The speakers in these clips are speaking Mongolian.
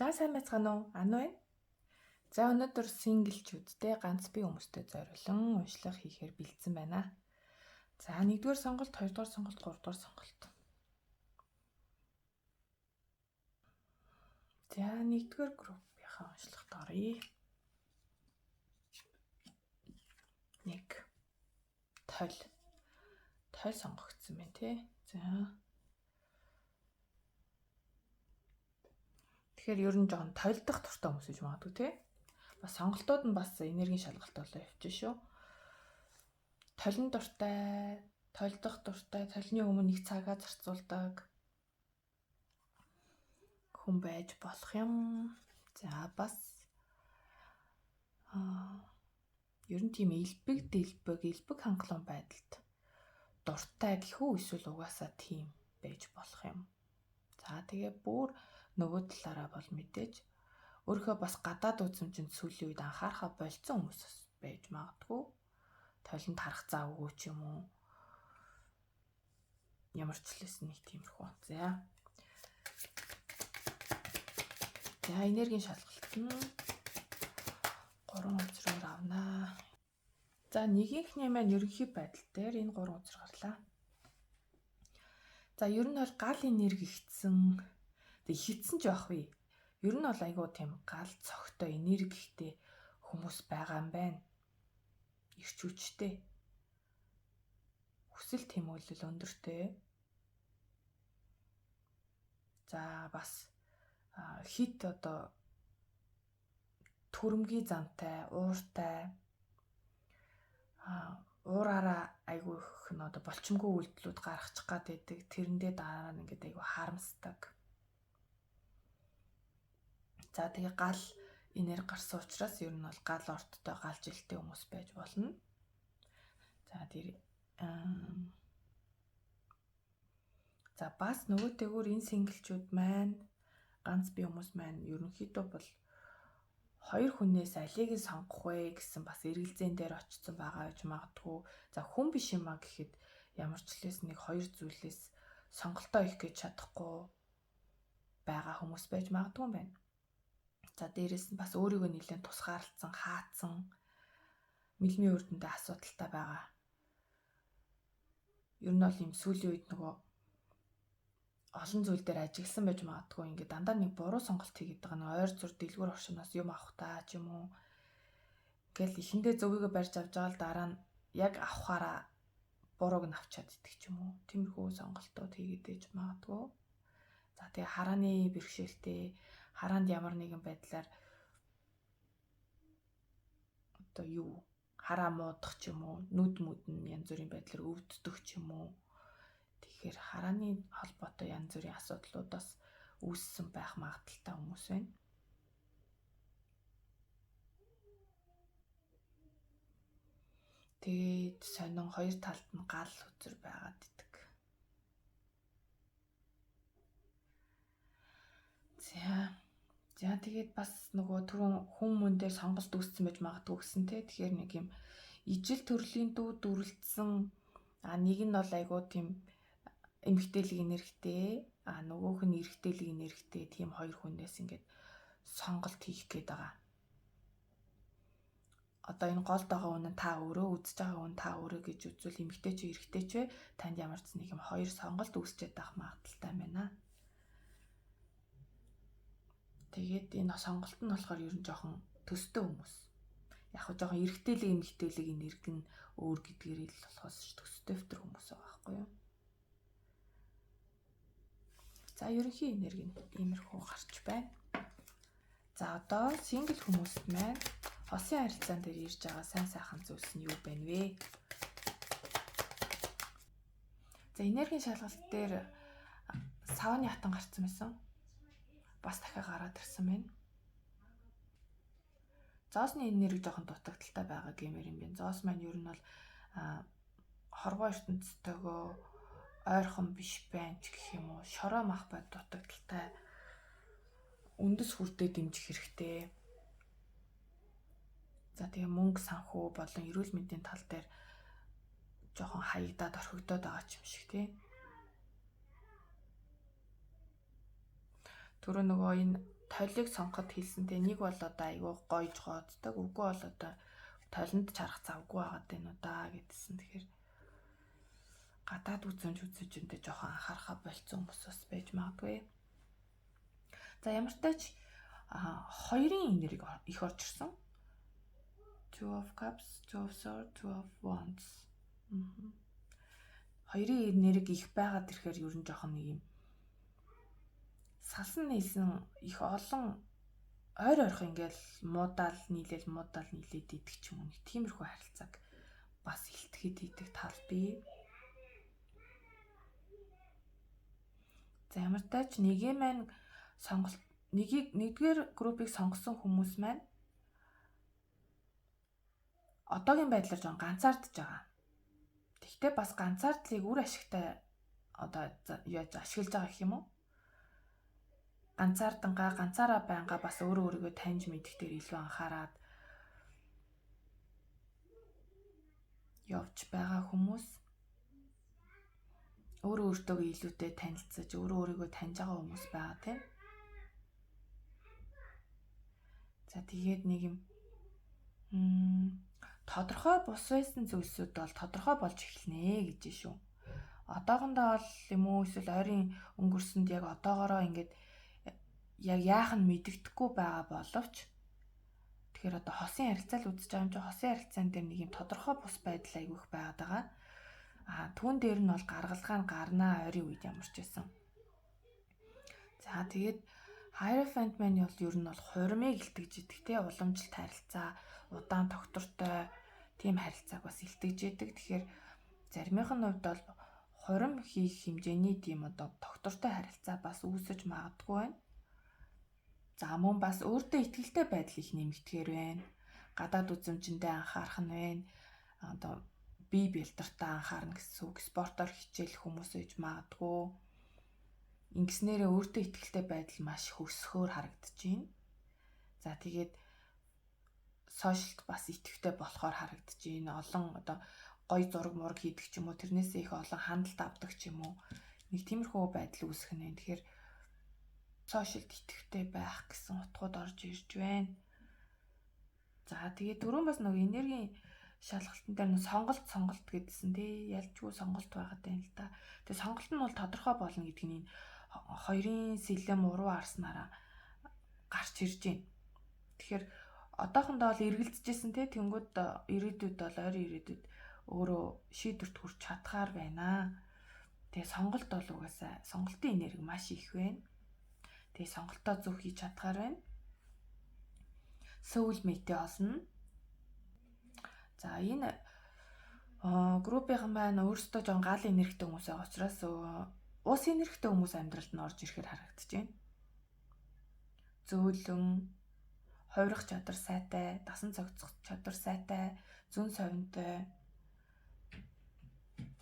За сайн байцгаана уу? Ан байна. За өнөөдөр синглчүүдтэй ганц бие хүмүүстэй зориулан уншлага хийхээр бэлдсэн байна. За 1-р сонголт, 2-р сонголт, 3-р сонголт. За 1-р группийнхаа уншлагт оръё. 1. Толь сонгогдсон байна тий. За. Тэгэхээр ер нь жоохон тойлдох дуртай хүмүүс гэж магадгүй тий. Бас сонголтууд нь бас энергийн шалгалт болоо явчих шүү. Толин дуртай, тойлдох дуртай, толны өмнө нэг цагаа зарцуулдаг хүн байж болох юм. За бас ер нь тийм элбэг хангалуун байдалд дуртай гэхүү эсвэл угаасаа тийм байж болох юм. За тэгээ бүр нөгөө талаараа бол мэдээж өөрийнхөө бас гадаад үзмжинд сүүлийн үед анхаарахаа болцсон хүмүүс байж магадгүй. Толинд харах завгүй ч юм уу. Ямар ч л нэг тиймэрхүү. За энергийн шалгалт нь 3 үзрээр авнаа. За нэгийнхний маань ерөнхий байдал дээр энэ 3 үзэр гарлаа. За ер нь бол гал энерги ихсэн. Тэг ихсэн ч яах вэ? Ер нь бол айгүй тийм гал цогтой энергитэй хүмүүс байгаа юм байна. Ирч хүчтэй. Хүсэл тэмүүлэл өндөртэй. За бас хит одоо төрөмгийн зантай, ууртай уураараа айгүй их н одоо болчмгүй үйлдэлүүд гаргачих гад байдаг. Тэрэндээ дараа нь ингээд айгүй харамсдаг. За тэгээ гал энерги гарсан учраас ер нь бол гал орттой, гал жилтэй хүмүүс байж болно. За тэр за бас нөгөөтэйгүр энэ синглчүүд маань ганц бие хүмүүс маань ерөнхийдөө бол хоёр хүнээс алийг нь сонгох вэ гэсэн бас эргэлзээн дээр очсон байгаа гэж магадгүй. За хүн биш юм а гэхэд ямар ч лээс нэг хоёр зүйлээс сонголтоо их гэж чадахгүй байгаа хүмүүс байж магадгүй юм байна. За дээрэс нь бас өөрийгөө нэлээд тусгаарлцсан, хаацсан, мэлмийн үрдэндээ асуудалтай байгаа. Ер нь бол юм сүүлийн үед нөгөө олон зүйл дээр ажигласан байж магадгүй. Ингээд дандаа нэг буруу сонголт хийгээд байгаа нэг ойр зур дэлгүүр оршиноос юм авах таа ч юм уу. Ингээл эхэндээ зөвийгөө барьж авч байгаа л дараа нь яг авахаараа бурууг нь авчаад идэх ч юм уу. Тиймэрхүү сонголтууд хийгээд байж магадгүй. За тэгээ харааны бэрхшээлтэй, хараанд ямар нэгэн байдлаар одоо юу хараа муудах ч юм уу, нүд нь янз бүрийн байдлаар өвддөг ч юм уу. Тэгэхээр харааны холбоотой янз бүрийн асуудлуудаас үүссэн байх магадaltaй хүмүүс байна. Тэгээд сонин хоёр талд нь гал үзэр байгаад идэг. За тэгээд бас нөгөө түрүүн хүн мөн дээр сонголт үүссэн байж магадгүй гэсэн те. Тэгэхээр нэг юм ижил төрлийн дүү дүрлцсэн нэг нь бол айгуу тийм эмгтээлэг энергитэй, нөгөөх нь эрэгтэйлэг энергитэй тийм хоёр хүнээс ингээд сонголт хийх гээд байгаа. Одоо энэ голд байгаа хүн та өөрөө, үзэж байгаа хүн та өөрөө гэж үзвэл эмгтэй ч эрэгтэй ч танд ямар ч нэг юм хоёр сонголт үүсчихэд байх магадaltaй байна. Тэгээд энэ сонголт нь болохоор ер нь жоохон төстэй хүмүүс. Яг хөө жоохон эрэгтэйлэг эмгтээлэг энерги нь өөр гэдгээр л болохоос төстэй өвтөр хүмүүс байгаа байхгүй юу? За ерөнхий энерги нь иймэрхүү гарч байна. За одоо сингл хүмүүст маань хосын харилцаан дээр ирж байгаа сайн сайхан зүйлс нь юу байна вэ? За энергийн шалгалт дээр савны хатан гарсан байсан. Бас дахиад гараад ирсэн байна. Зоосны энерги жоохон дутагдaltaй байгаа гэмээр юм байна. Зоос маань ер нь бол хорвоо ертөнцтэйгөө ойрхон биш байна ч гэх юм уу. Шороо мах бод дутагдaltaй. Үндэс хүртээ дэмжих хэрэгтэй. За тэгээ мөнгө санхүү болон эрүүл мэндийн тал дээр жоохон хаягдаад орхигдоод байгаа ч юм шиг тий. Түрүү нөгөө энэ толиг сонгоход хэлсэн те нэг бол одоо айгүй гойж гооддаг, үгүй бол одоо толинд чарах завгүй байгаад байна уу да гэдсэн. Тэгэхээр гадаад үзэжэндээ жоохон анхаарахаа болцсон хүмүүс бас байж магадгүй. За ямар ч тач хоёрын энерги их орж ирсэн. Two of Cups, Two of Swords, Two of Wands. Хоёрын энерги их байгаад ирэхээр ер нь жоохон нэг юм салсан нийлсэн их олон ойр ойрхон ингээл муудаал нийлээд идэх ч юм уу. Нэг тиймэрхүү харилцааг бас илтгэхэд идэх тал бий. За ямар ч тач нэгээ маань сонголт нэгдүгээр группийг сонгосон хүмүүс маань одоогийн байдлаар жоо ганцаардж байгаа. Тэгвэл бас ганцаардлыг үр ашигтай одоо яаж ашиглаж байгаа гэх юм уу? Ганцаараа байнга бас өөрийгөө таньж мэдэх дээр илүү анхаарад явж байгаа хүмүүс өөртөө илүүтэй танилцаж өөрийгөө таньж байгаа хүмүүс байгаа тийм. За тэгээд нэг юм тодорхой бус байсан зүйлсүүд бол тодорхой болж эхэлнэ гэж шүү. Одоохондоо бол юм уу эсвэл ойрын өнгөрсөнд яг одоогоороо ингээд яг яах нь мэддэхгүй байгаа боловч тэгэхээр одоо хосын харилцаал үзэж байгаа юм чи хосын харилцаан дээр нэг юм тодорхой бус байдал айгүйх байгаад байгаа. Түүн дээр нь бол гаргалгаа нь гарнаа ойрын үед ямар ч байсан. За тэгээд Hierophant маань бол ер нь бол хурмыг илтгэж идэх те уламжлалт харилцаа, удаан тогтвортой тийм харилцааг бас илтгэж идэг. Тэгэхээр заримынх нь хувьд бол хурим хийх хэмжээний тийм одоо тогтвортой харилцаа бас үүсэж магадгүй байна. За мөн бас өөртөө итгэлтэй байдал их нэмэгдэхээр байна. Гадаад үзмжиндээ анхаарах нь байна. Одоо бие бэлтартаа анхаарна гэсэн үг. Спортоор хичээх хүмүүс ээж магадгүй. Ингэснээрээ өөртөө итгэлтэй байдал маш их өсөхөөр харагдаж байна. За тэгээд сошиалд бас итгэвтэй болохоор харагдаж байна. Олон одоо гоё зураг мураг хийдэг ч юм уу, тэрнээсээ их олон хандлт авдаг ч юм уу. Нэг тиймэрхүү байдал үүсэх нь. Тэгэхээр сошиалд итгэвтэй байх гэсэн утгууд орж ирж байна. За тэгээд түрүүн бас нэг энергийн шалгалтын дээр нэг сонголт гэдсэн тий ялжгүй сонголт байгаад байна л да. Тэгээд сонголт нь бол тодорхой болно гэдэг нь хоёрын сэлэм уруу арснараа гарч ирж байна. Тэгэхээр одоохондоо бол эргэлзэжсэн тий тэнгууд ирээдүйд бол ойрын ирээдүйд өөрөө шийдвэрт хүрч чадхаар байна. Тэгээ сонголт бол угаасаа сонголтын энерги маш их байна. Тэгээ сонголтоо зөв хийж чадхаар байна. Soulmate олно. За энэ группийнхан байна өөрсдөө жон гал энергитэй хүмүүс байгаа учраас ус энергитэй хүмүүс амьдралд нь орж ирэхээр харагдаж байна. Зөөлөн, хувирах чадвар сайтай, дасан цогцох чадвар сайтай, зүн совинтой,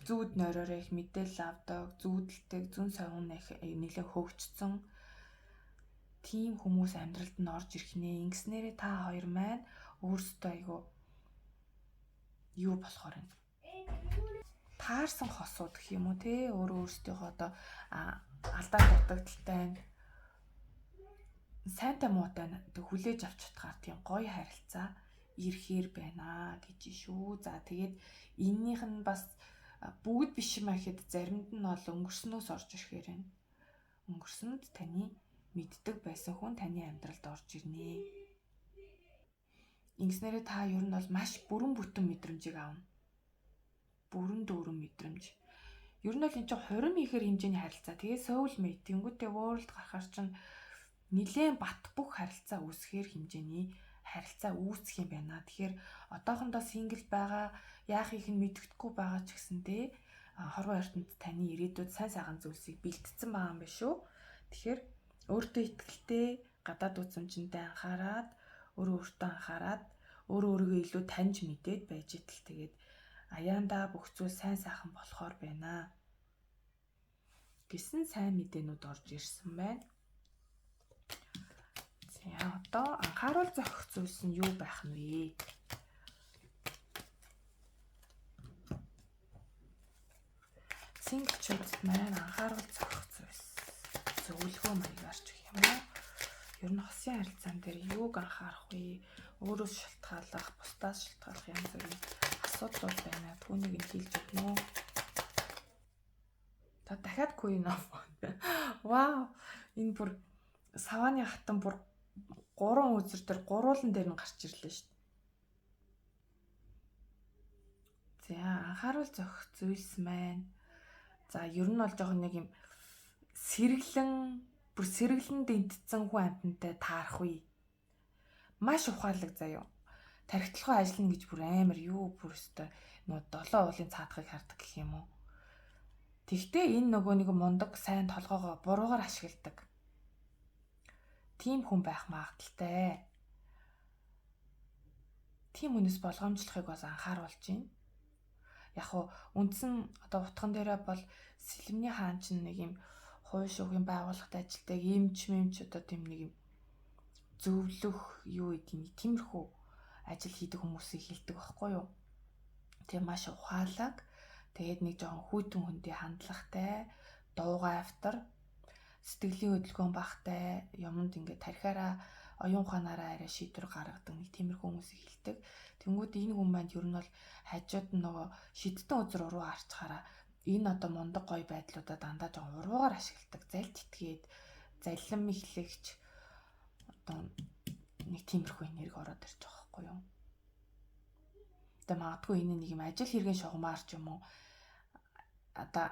зүүд нойроор их мэдээлэл авдаг, зүүдэлдэг, зүн совин нэлээд хөгжсөн тийм хүмүүс амьдралд нь орж ирэх нэ. Ингэснээрээ та хоёр маань өөрсдөө айгу юу болохоор юм. Таарсан хосууд гэх юм уу те өөрөөсдийнхөө одоо алдаа дутагдaltaй сайнтай муутай хүлээж авч чадхаар тийм гоё харилцаа ирэхээр байна гэж шүү. За тэгээд эннийх нь бас бүгд биш юм ахэд заримд нь бол өнгөрснөөс орж ирэхээр байна. Өнгөрсөнд таны мэддэг байсан хүн таны амьдралд орж ирнэ. Ингэснээрээ та ер нь бол маш бүрэн бүтэн мэдрэмжийг авна. Бүрэн дүүрэн мэдрэмж. Ер нь бол энэ чинь хурим ихээр хэмжээний харилцаа. Тэгээ soulmate тэнгуүтэй world гарахаар чинь нилээн бат бөх харилцаа үүсгэхээр хэмжээний харилцаа үүсэх юм байна. Тэгэхээр одоохондоо single байгаа, яах их нь мэддэхгүй байгаа ч гэсэндээ хорвоо ертөнд таны ирээдүйд сайн сайхан зүйлсийг бэлтгэсэн байгаа юм байна шүү. Тэгэхээр өөртөө итгэлтэй, гадаад үзмжиндээ анхаарад, өөртөө анхаарад, өөрийгөө илүү таньж мэдээд байж идэл тэгээд аяандаа бүх зүйл сайн сайхан болохоор байна гэсэн сайн мэдээнүүд орж ирсэн байна. За одоо анхааруул зохих зүйлс нь юу байх нь вэ? Синглчүүд маань анхааруул зохих зүйлс зөвлөгөө маягаар ч гэх юм уу. Ер нь хосын харилцаан дээр юуг анхаарах вэ? Өөрөөс шалтгаалах, бусдаас шалтгаалах янз бүрийн асуудлууд байна. Түүнийг нь хэлж өгнө үү? За дахиад Queen of Wands. Вау! Энэ бүр савааны хатан бүр 3 үзэр дээр гуруулан дээр нь гарч ирлээ шүү дээ. За анхааруул зохих зүйлс маань. За ер нь бол жоохон нэг юм бүр сэргэлэн дэнтсэн хүн амьтантай таарах үе. Маш ухаалаг заяа. Тархитлахаа ажиллана гэж бүр амар бүр өстой нөө 7 уулын цаадахыг хардаг гэх юм уу. Тэгтээ энэ нөгөө нэг мундаг сайн толгоогоо буруугаар ашигладаг. Тим хүн байх магадaltaй. Тим хүнээс болгоомжлохыг бас анхааруулж байна. Яг уу үндсэн одоо утган дээрээ бол Сэлмний хаан ч нэг юм хууль шүүхийн байгууллагад ажилладаг эмч одоо тийм нэг юм зөвлөх юу гэдгийг тиймэрхүү ажил хийдэг хүмүүсийг хэлдэг байхгүй юу. Тэгээ маш ухаалаг. Тэгээд нэг жоохон хүйтэн хүндий хандлагатай, дуугай автар, сэтгэлийн хөдөлгөөн багтай, юмд ингээд тархиараа оюун ухаанаараа арай шийдвэр гаргадаг нэг тиймэрхүү хүмүүсийг хэлдэг. Тэнгүүд энэ хүн маань ер нь бол хажууд нь нөгөө шидтэн үзэр уруу харцгаараа энэ одоо мундаг гоё байдлуудаа дандаа жоохон уруугаар ашигладаг. Залт итгээд, заллам ихлэгч одоо нэг тиймэрхүү энерги ороод ирж байгаа байхгүй юу. Тэгээ магадгүй энэ нэг юм ажил хэргийн шугамар ч юм уу одоо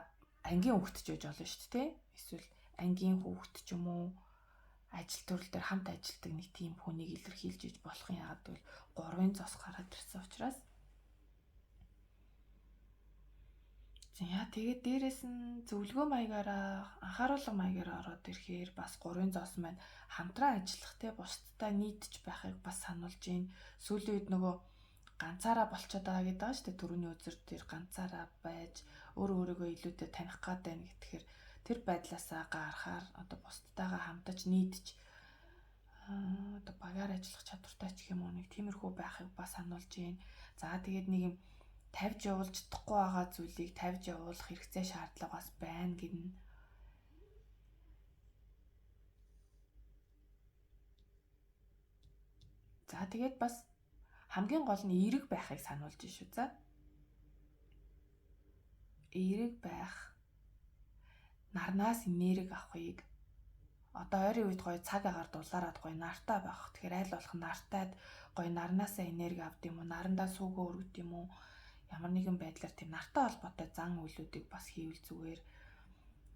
ангийн хүүхэд ч байж болно шүү дээ. Эсвэл ангийн хүүхэд ч юм уу ажил төрөл дээр хамт ажилладаг нэг тийм хүнийг илэрхийлж иж болох юм яагаад гэвэл 3-ын цос гараад ирсэн учраас. За тэгээд дээрэс нь зөвлөгөө маягаараа анхааруулга маягаараа ороод ирэхээр бас 3-ын зоос маань хамтран ажиллах те бусдтай нийтж байхыг бас сануулж байна. Сүүлийн үед нөгөө ганцаараа болчиход байгаа гэдэг байгаа шүү дээ. Төрөний үзэр дээр ганцаараа байж өөрийгөө илүүтэй таних гад байна гэхээр тэр байдлаасаа гарахаар одоо бусдтайгаа хамтаж нийтж одоо багаар ажиллах чадвартай ч юм уу нэг тиймэрхүү байхыг бас сануулж байна. За тэгээд нэг юм тавьж явуулж чадахгүй байгаа зүйлийг тавьж явуулах хэрэгцээ шаардлага бас байна гэнэ. За тэгээд бас хамгийн гол нь эерэг байхыг сануулж шүү. За эерэг байх, нарнаас энерги авахыг одоо ойрын үед гоё цаг агаар дулаараад гоё нартай байх. Тэгэхээр аль болох нартайд гоё нарнаасаа энерги авд юм уу, нарандаа сүүгөө өргөд юм уу, ямар нэгэн байдлаар тийм нартай холбоотой зан үйлүүдийг бас хийвэл зүгээр.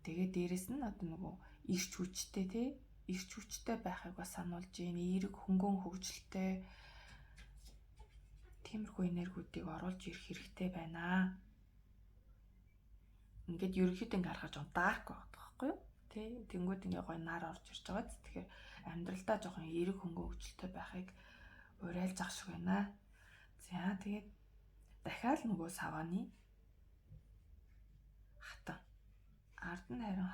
Тэгээд дээрэс нь одоо нөгөө ирч хүчтэй тий ирч хүчтэй байхыг бас сануулж байна. Эерэг хөнгөн хөгжилтэй тиймэрхүү энергиудыг оруулж ирэх хэрэгтэй байна. Ингээд ерөнхийдөө ингээд харахад жоо дарк байдаг байхгүй юу? Тэ тэнгууд ингээ гоё нар орж ирж байгаа. Тэгэхээр амьдралдаа жоохон эерэг хөнгөн хөгжилтэй байхыг уриалж ах шиг байна. За тэгээд дахиад нөгөө савааны хатан. Ард нь харин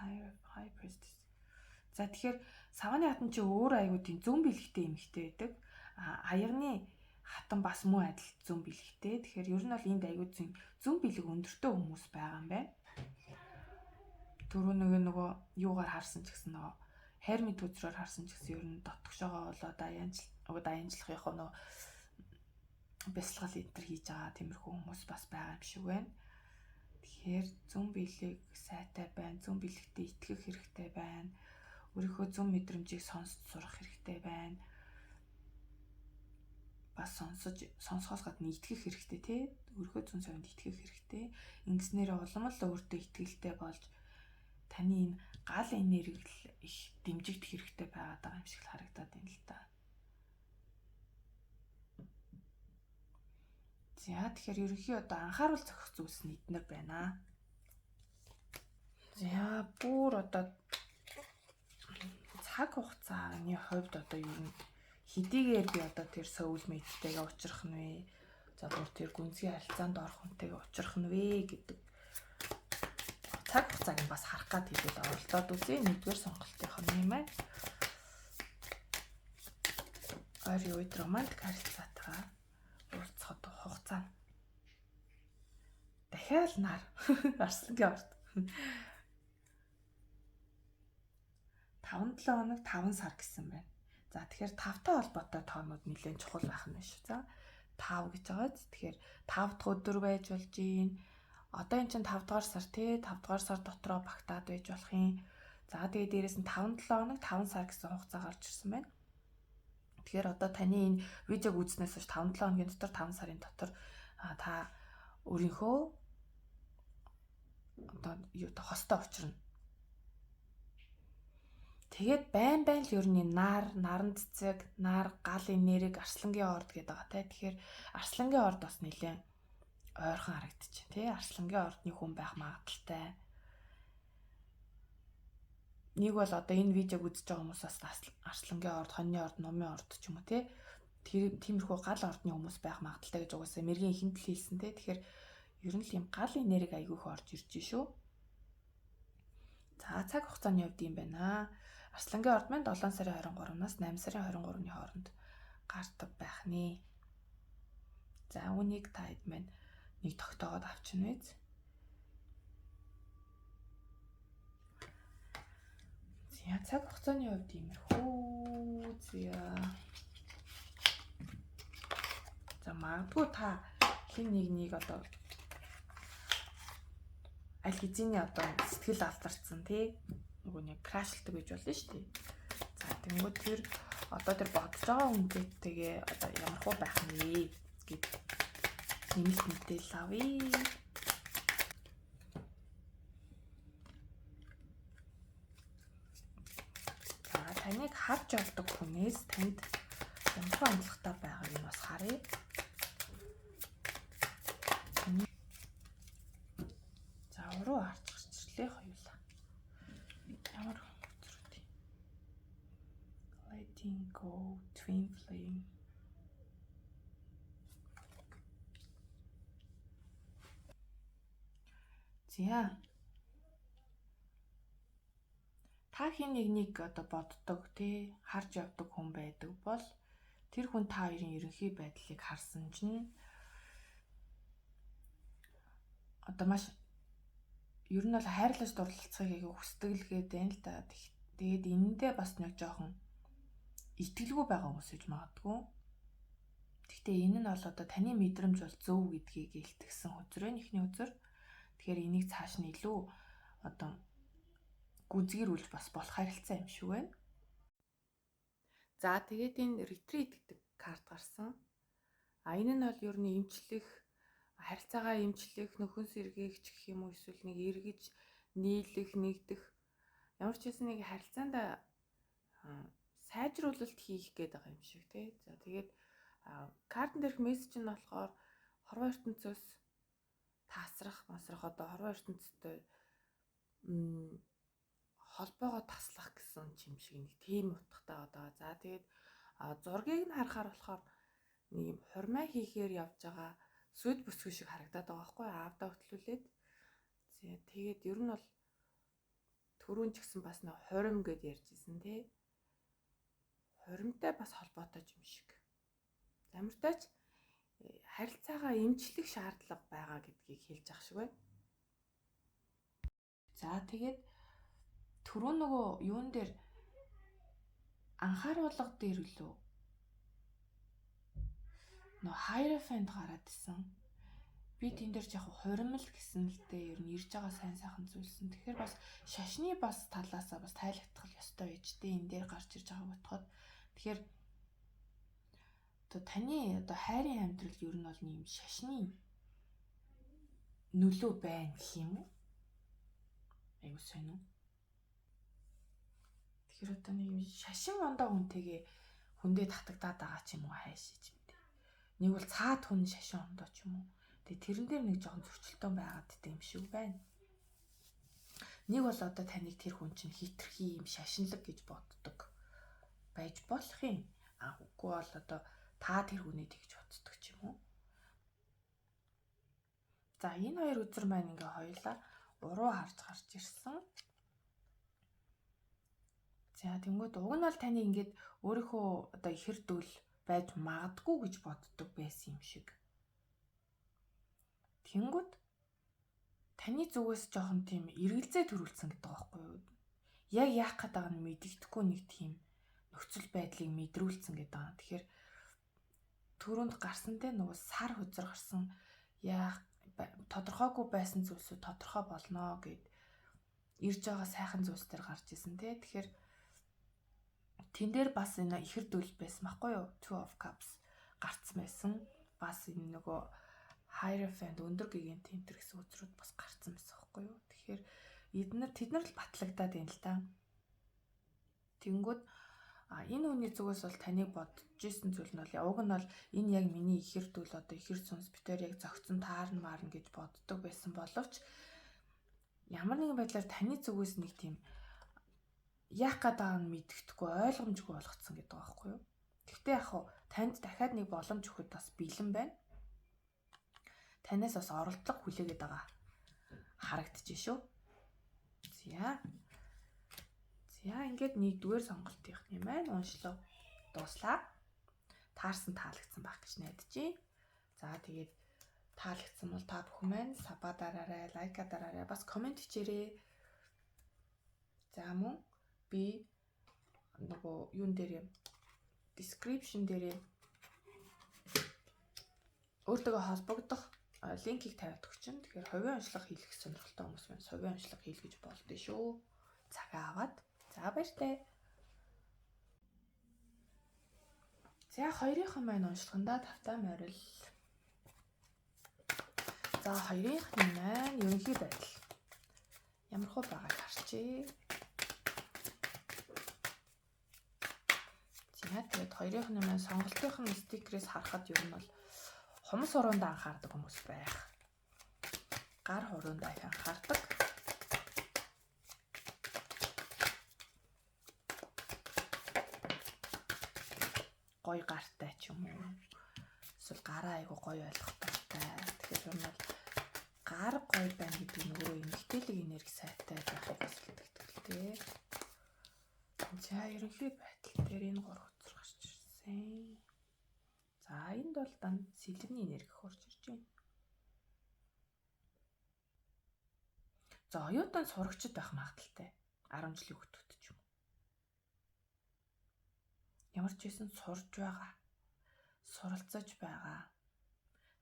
high priestess. За тэгэхээр савааны хатан чи өөр аягүй тийм зүүн бэлэгтэй эмэгтэй байдаг. Аягны хатан бас муу адил зүүн бэлэгтэй. Тэгэхээр ер нь бол энд аягүй зүүн бэлэг өндөртэй хүмүүс байгаа юм байна. Түрүү нөгөө юугаар харсан ч гэсэн нөгөө хайрмын төзрөөр харсан ч гэсэн ер нь дотгошоогоо болоод даянжлах яг нөгөө бясалгал энтер хийж байгаа тиймэрхүү хүмүүс бас байгаа юм шиг байна. Тэгэхээр зүүн бэлэг сайтай байна, зүүн бэлэгтээ итгэх хэрэгтэй байна. Өөрийнхөө зүүн мэдрэмжийг сонсож сурах хэрэгтэй байна. Бас сонсохоос гадна итгэх хэрэгтэй тий. Өөрийнхөө зүүн совинд итгэх хэрэгтэй. Ингэснээр улам л өөртөө итгэлтэй болж таны энэ гал энерги их дэмжигдэх хэрэгтэй байгаад байгаа юм шиг л харагдаад байна л да. За тэгэхээр ерөнхий одоо анхааруул зохих зүйлс нь эднэр байна. За бүр одоо цаг хугацааны хувьд одоо юу юм хэдийгээр би одоо тэр soulmate-тэйгээ уулзрах нь вэ? За бүр тэр гүнзгий харилцаанд орох хүнтэйгээ уулзрах нь вэ гэдэг цаг хугацааг нь бас харах гад хэлбэл оролдоод үзье. Нэгдүгээр сонголтынх нь юм байна. Ойрын үед романтик харилцаатайгаа уулзахад хугацаа. Дахиад нар арслангийн орд. 5-7 хоног 5 сар гэсэн байна. За тэгэхээр 5-тай холбоотой тоонууд нэлээд чухал байх нь шүү. За 5 гэж байгааз. Тэгэхээр 5 дахь өдөр байж болж юм. Одоо эн чинь 5 дугаар сар тий 5 дугаар сар дотроо багтаад байж болох юм. За тэгээд дээрэс нь 5-7 хоног 5 сар гэсэн хугацаа гарч ирсэн байна. Тэгэхээр одоо таны энэ видеог үзснээс хойш 5-7 хоногийн дотор 5 сарын дотор та өөрийнхөө одоо юу та хостой учрна. Тэгээд байн л ер нь наран цэцэг, нар, гал инэрэг, арслангийн орд гэдэг байгаа те. Тэгэхээр арслангийн орд бас нэлээд ойрхон харагдчихэв тий. Арслангийн ордны хүн байх магадaltaй. Нэг бол одоо энэ видеог үзэж байгаа хүмүүс бас арслангийн орд, хоньны орд, нумын орд ч юм уу тий. Тиймэрхүү гал ордны хүмүүс байх магадaltaй гэж угаасаа мэргийн ихэнд л хэлсэн тий. Тэгэхээр ер нь л юм гал инэрэг айгүйх орж ирж шүү. За цаг хугацааны хувьд юм байна. Арслангийн орд маань 7 сарын 23-наас 8 сарын 23-ны хооронд гардаг байх нэ. За үүнийг та хэд маань нэг тогтоогоод авчихна биз. За цаг хугацааны хувьд иймэрхүү. За магадгүй та хэн нэг одоо аль хэзээний одоо сэтгэл алдарсан тий нөгөө нэг крашлдаг гэж болно шүү дээ. За тэнгууд тэр одоо тэр бодож байгаа үнтэйгээ одоо ямар хөө байх нэ гэд нэмэлт мэдээлэл авъя. За таныг харж олдог хүнээс танд ямар хандлагатай байгааг нь бас харъя. За уруу харж гарч ирлээ хоёулаа. Ямар зүрхтэй. Letting go twin flame. За. Та хин нэг одоо боддог тий харж явдаг хүн байдаг бол тэр хүн та хоёрын ерөнхий байдлыг харсан чинь одоо маш ер нь бол хайрлаж дурлалцахыг айгүй хүсдэг л гээд байна л да. Тэгээд энэндээ бас нэг жоохон итгэлгүй байгаа хүмүүс гэж магадгүй. Гэхдээ энэ нь бол одоо таны мэдрэмж бол зөв гэдгийг илтгэсэн үзрээ ихний үзэр. Тэгэхээр энийг цааш нь илүү одоо гүзгэрүүлж бас болох харилцаа юм шиг байна. За тэгээд энэ ретрит гэдэг карт гарсан. Энэ нь бол ер нь эмчлэх, харилцаагаа эмчлэх, нөхөн сэргээгч гэх юм уу эсвэл нэг эргэж нийлэх, нэгдэх ямар ч хэсэн нэг харилцаанд сайжруулалт хийх гэдэг юм шиг тий. За тэгээд картын дээрх мессеж нь болохоор хорвоо ертөнцөөс таасрах, масрах одоо хорвоо ертөнцтэй холбоогоо таслах гэсэн юм шиг нэг тийм утгатай байгаа. За тэгээд зургийг нь харахаар болохоор нэг юм хурмаа хийхээр явж байгаа сүд бүсгүй шиг харагдаад байгаа байхгүй аавдаа хөтлүүлээд. За тэгээд ер нь бол түрүүн ч гэсэн бас нэг хурим гэд ярьжсэн тий. Хуримтай бас холбоотой юм шиг. Замартаач харилцаагаа эмчлэх шаардлага байгаа гэдгийг хэлж ах шиг байна. За тэгээд түрүү нөгөө юун дээр анхааруулга дээр үлээ нөө хайрофанд гараад исэн. Би тэн дээр яг хуримл гэсэн л дээ ер нь ирж байгаа сайн сайхан зүйлсэн. Тэгэхээр бас шашны бас талаасаа бас тайлбарлах ёстой байж дээ энэ дээр гарч ирж байгааг бодоход. Тэгэхээр одоо таны одоо хайрын амьдрал ер нь бол нэм шашны нөлөө байна гэх юм уу? Айгуу сайн уу? Тэгэхээр одоо нэг юм шашин ондоо хүнтэйгээ хүндээ татагдаад байгаа ч юм уу хайшиж юм дээ. Нэг бол цаад хүн шашин ондоо ч юм уу. Тэгээ тэрэн дээр нэг жоохон зөрчилдөөн байгаад дэ юм шиг байна. Нэг бол одоо таныг тэр хүн чинь хитрхи юм шашинлаг гэж боддог байж болох юм. Үгүй бол одоо та тэр хүнийг тэгж боддог ч юм уу. За энэ хоёр үзэр маань ингээ хоёулаа уруу харж гарч ирсэн. За тэнгууд уг нь бол таны ингээд өөрийнхөө одоо ихэрдүүл байж магадгүй гэж боддог байсан юм шиг. Тэнгууд таны зүгээс жоохон тийм эргэлзээ төрүүлсэн гэдэг байгаа байхгүй юу? Яг яах гээд байгааг нь мэддэхгүй нэг тийм нөхцөл байдлыг мэдрүүлсэн гэдэг байна. Тэгэхээр түрүүнд гарсан те нөгөө сар хузар гарсан яах тодорхойгүй байсан зүйлсүүд тодорхой болно гэд ирж байгаа сайхан зүйлс төр гарч исэн те. Тэгэхээр тэн дээр бас энэ ихэр дүүл байсан байхгүй юу? Two of Cups гарцсан байсан. Бас энэ нөгөө Hierophant өндөр гэгийн тентэр гэсэн үзрүүд бас гарцсан байсан байхгүй юу? Тэгэхээр тэд нар л батлагдаад байна л да. Тэнгүүд энэ хүний зүгээс бол таныг бодож исэн зүйл нь бол уг нь бол энэ яг миний ихэр дүүл одоо ихэр сүнс битээр яг зөгцөн таарна маарна гэж боддог байсан боловч ямар нэгэн байдлаар таны зүгээс нэг тийм яах гэдэг нь мэддэхгүй ойлгомжгүй болгоцсон гэдэг байгаа байхгүй юу. Гэхдээ яг хуу танд дахиад нэг боломж өгөхөд бас бэлэн байна. Танаас бас оролдлого хүлээгээд байгаа харагдчих шүү. За ингээд нэгдүгээр сонголтын маань уншлага дуслаа. Таарсан таалагдсан байх гэж найдаж байна. За тэгээд таалагдсан бол та бүхэн маань саба дараарай, лайка дараарай, бас комент хийчээрэй. За мөн би нөгөө юун дээр description дээр өөртөө холбогдох линкийг тавиад өгч чинь. Тэгэхээр хувийн онцлог хийх сонирхолтой хүмүүс маань хувийн онцлог хийх гэж болдөө шүү. Цагаа аваад. За баяртай. За хоёрынхан маань онцлогондоо тавтай морил. За хоёрынхны маань ерөнхий байдал. Ямар хөө байгааг харчээ. За тэгээд хоёрынхны маань сонголтынхын стикерээс харахад ер нь бол хумс уруунд анхаардаг хүмүүс байх. Гар хуруунд анхаардаг. Гой гартай ч юм уу. Эсвэл гараа айгу гой ойлгох талтай. Тэгэхээр юм бол гар гой байна гэдэг нь өөрөө эмгтээлийн энерги сайтай байхыг хэлдэг л дээ. За ерөнхий байдал дээр энэ 3 утгаар гарч ирсэн. За энд бол дан сэлэрний энерги хурж ирж байна. За оюутан сурагчид байх магадaltaй 10 жилийн хүүхдүүд ч юм. Ямар ч байсан сурж байгаа. Суралцаж байгаа.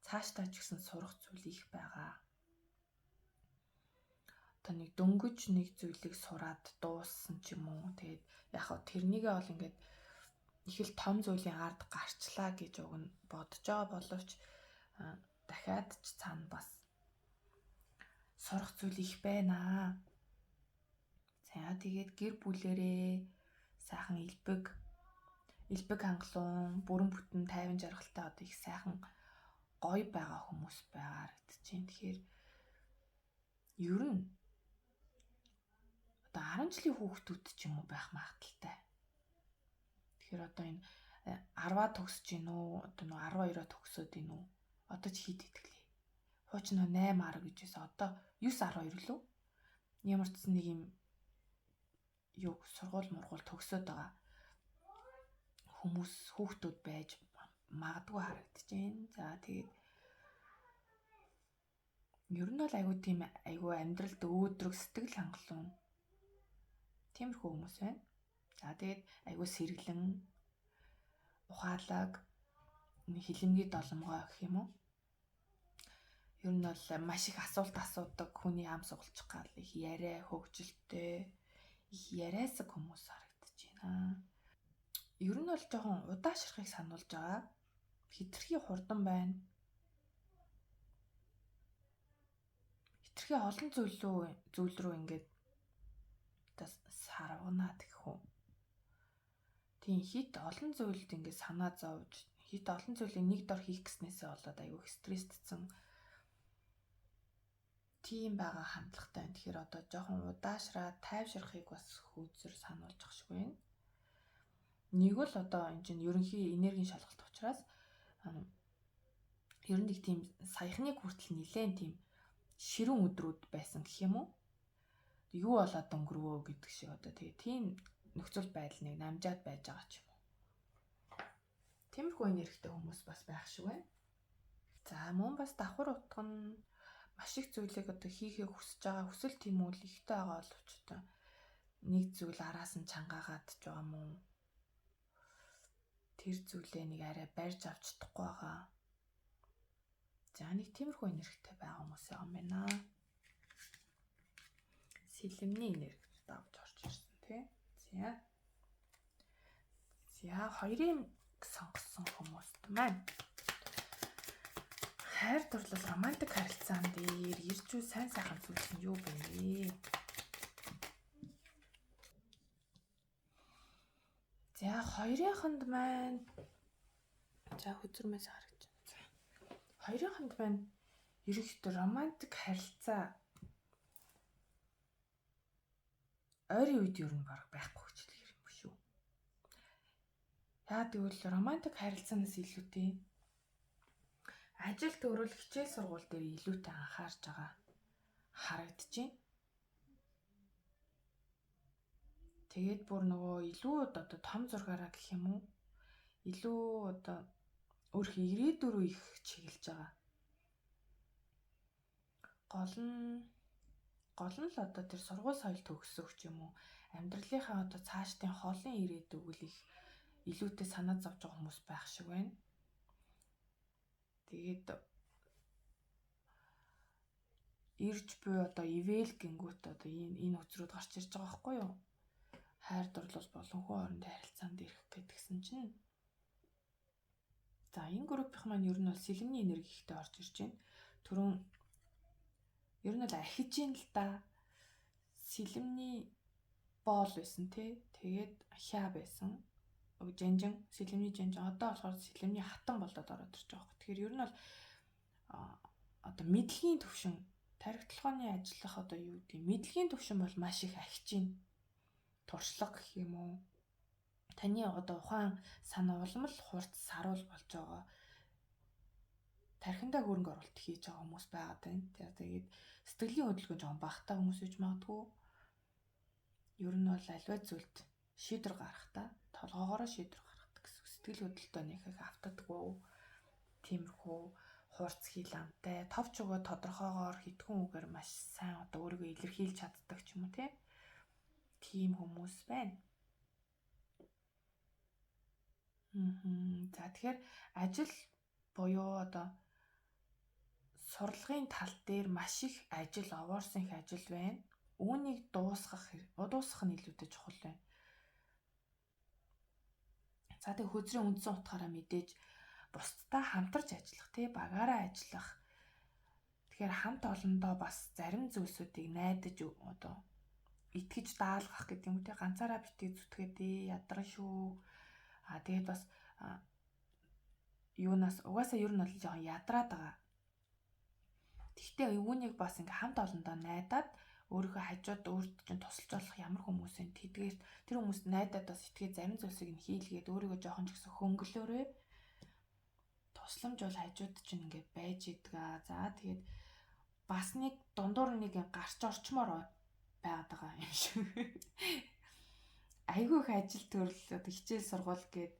Цаашдаа ч гэсэн сурах зүйл их байгаа. Одоо нэг дөнгөж нэг зүйлийг сураад дууссан ч юм уу. Тэгээд яг хөө тэрнийгээ бол ингээд их л том зүйлийн ард гарчлаа гэж уг нь бодож байгаа боловч дахиад ч цаана бас сурах зүйл их байна. За тэгээд гэр бүлэрээ сайхан элбэг хангалуун, бүрэн бүтэн тайван жаргалтай одоо их сайхан гоё байгаа хүмүүс байгаа харагдаж байна. Тэгэхээр ер нь одоо 10 жилийн хүүхдүүд ч юм уу байх магадaltaй. Тэгэхээр одоо энэ 10-аа төгсөж гин үү? Одоо нөө 12-аа төгсөөд гин үү? Одоо ч хэд итгэлээ. Хууч нөө 8 10 гэж байсан. Одоо 9 12 лөө. Ямар ч нэг юм юу сургууль төгсөөд байгаа хүмүүс хүүхдүүд байж магадгүй харагдаж байна. За тэгээд ер нь бол айгүй амьдралд өөдрөг сэтгэл хангалуун тиймэрхүү хүмүүс байна. За тэгээд айгүй сэргэлэн ухаалаг хилэмгийн доломгой гэх юм уу. Ер нь бол маш их асуулт асуудаг, хүний ам сугалчих гал их яриа хөгжилтэй их яриасаг хүмүүс харагдаж байна. Ер нь бол жоохон удаашрахыг сануулж байгаа. Хитрхи хурдан байна. Хитрхи олон зүйл рүү ингээд сарвнаад гэх үү. Тийм хит олон зүйлд ингээд санаа зовж, хит олон зүйлийг нэг дор хийх гэснээсээ болоод айгүй стрессдсэн тийм байгаа хандлагатай байна. Тэгэхээр одоо жоохон удаашраад тайвширахыг бас хөөцөр сануулж ах шиг байна. Нэг л одоо энэ чинь ерөнхий энергийн шалгалт учраас ер нь нэг тийм саяхныг хүртэл нилээн тийм ширүүн өдрүүд байсан гэх юм уу? Юу болоод өнгөрвөө гэдэг шиг одоо тэгээ тийм нөхцөл байдал нэг намжаад байж байгаа ч юм уу. Тиймэрхүү энергитэй хүмүүс бас байх шиг байна. За мөн бас давхар утга нь маш их зүйлийг одоо хийхээ хүсэж байгаа хүсэл тэмүүлэл ихтэй байгаа боловч одоо нэг зүйл араас нь чангаагаад ч байгаа мó. тэр зүйлээ нэг арай барьж авч чадахгүй байгаа. За нэг тиймэрхүү энергитэй байгаа хүмүүс юм байна. Сэлэмний энерги давж орж ирсэн тий. За хоёрын сонгосон хүмүүст маань хайр дурлал романтик харилцаан дээр ирж үл сайн сайхан зүйл нь юу бэ? За хоёрынханд маань за хөзөрмөөс харагдаж байна. Хоёрынханд маань ерөнхийдөө романтик харилцаа ойрын үед ер нь баг байхгүй гэж хэлэх юм шүү. Яа тэгвэл романтик харилцаанаас илүүтэй ажил төрөл хичээл сургууль дээр илүүтэй анхаарч байгаа харагдаж байна. Тэгээд бүр нөгөө илүү одоо том зургаараа гэх юм уу? Илүү одоо өөрх ирээдүрөө их чиглэж байгаа. Гол нь л одоо тэр сургууль соёл төгсөх ч юм уу? Амьдралынхаа одоо цаашдын холын ирээдүгэл их илүүтэй санаа зовж байгаа хүмүүс байх шиг байна. Тэгээд ирж буй одоо ивэл гингүүт одоо энэ үзрүүд гарч ирж байгаа байхгүй юу? Хайр дурлал болон хүн хоорондын харилцаанд ирэх гэдгсэн чинь. За энэ группийн маань ер нь бол сэлэмний энерги ихтэй орж ирж байна. Түрүүн ер нь бол ахиж ийн л да. Сэлэмний боол байсан тий. Тэгээд хя байсан. Жанжин сэлэмний жанжин одоо болохоор сэлэмний хатан болоод ороод ирж байгаа. Тэгэхээр ер нь бол одоо мэдлэгийн төвшин тархи толгойн ажиллах одоо юу гэдэг мэдлэгийн төвшин бол маш их ахиж ийн. Туршлага гэх юм уу? Таны одоо ухаан санаа уламл хурц саруул болж байгаа. Тархиндаа хөрөнгө оруулалт хийж байгаа хүмүүс байгаад байна. Тэгээд сэтгэлийн хөдөлгөөн жоон багтаа хүмүүс үж магадгүй. Ер нь бол альва зүйлд шийдвэр гаргахтаа толгоогоороо шийдвэр гаргадаг гэсэн. Сэтгэл хөдлөлтөө нэг их автадаггүй. Тиймэрхүү хурц хил амтай, товч өгөө тодорхойгоор хитгэн үгээр маш сайн одоо өөрийгөө илэрхийлж чаддаг ч юм уу те. Тийм хүмүүс байна. За тэгэхээр ажил буюу одоо сурлагын тал дээр маш их ажил овоорсон их ажил байна. Үүнийг дуусгах нь илүүтэй чухал байна. За тэг хөзрийн үндсэн утгаараа мэдээж бусдтай хамтарч ажиллах тий багаараа ажиллах. Тэгэхээр хамт олондоо бас зарим зүйлсүүдийг найдаж одоо итгэж даалгах гэдэг юм тий ганцаараа битгий зүтгээдээ ядаран шүү. Тэгээд бас юунаас угаасаа ер нь бол жоохон ядраад байгаа. Тэгтээ үүнийг бас ингээм хамт олондоо найдаад өөрийнхөө хажууд өөрт чинь тусалж болох ямар хүмүүс вэ? Тэдгээр тэр хүмүүст найдаад бас итгээ зарим зүйлсийг нь хийлгээд өөрийгөө жоохон ч гэсэн хөнгөлөөрэй. Тусламж бол хажууд чинь ингээд байж идэг. За тэгээд бас нэг дундуур нэг гарч орчмоор байгаад байгаа юм шиг. Айгүй их ажил төрөл одоо хичээл сургууль гээд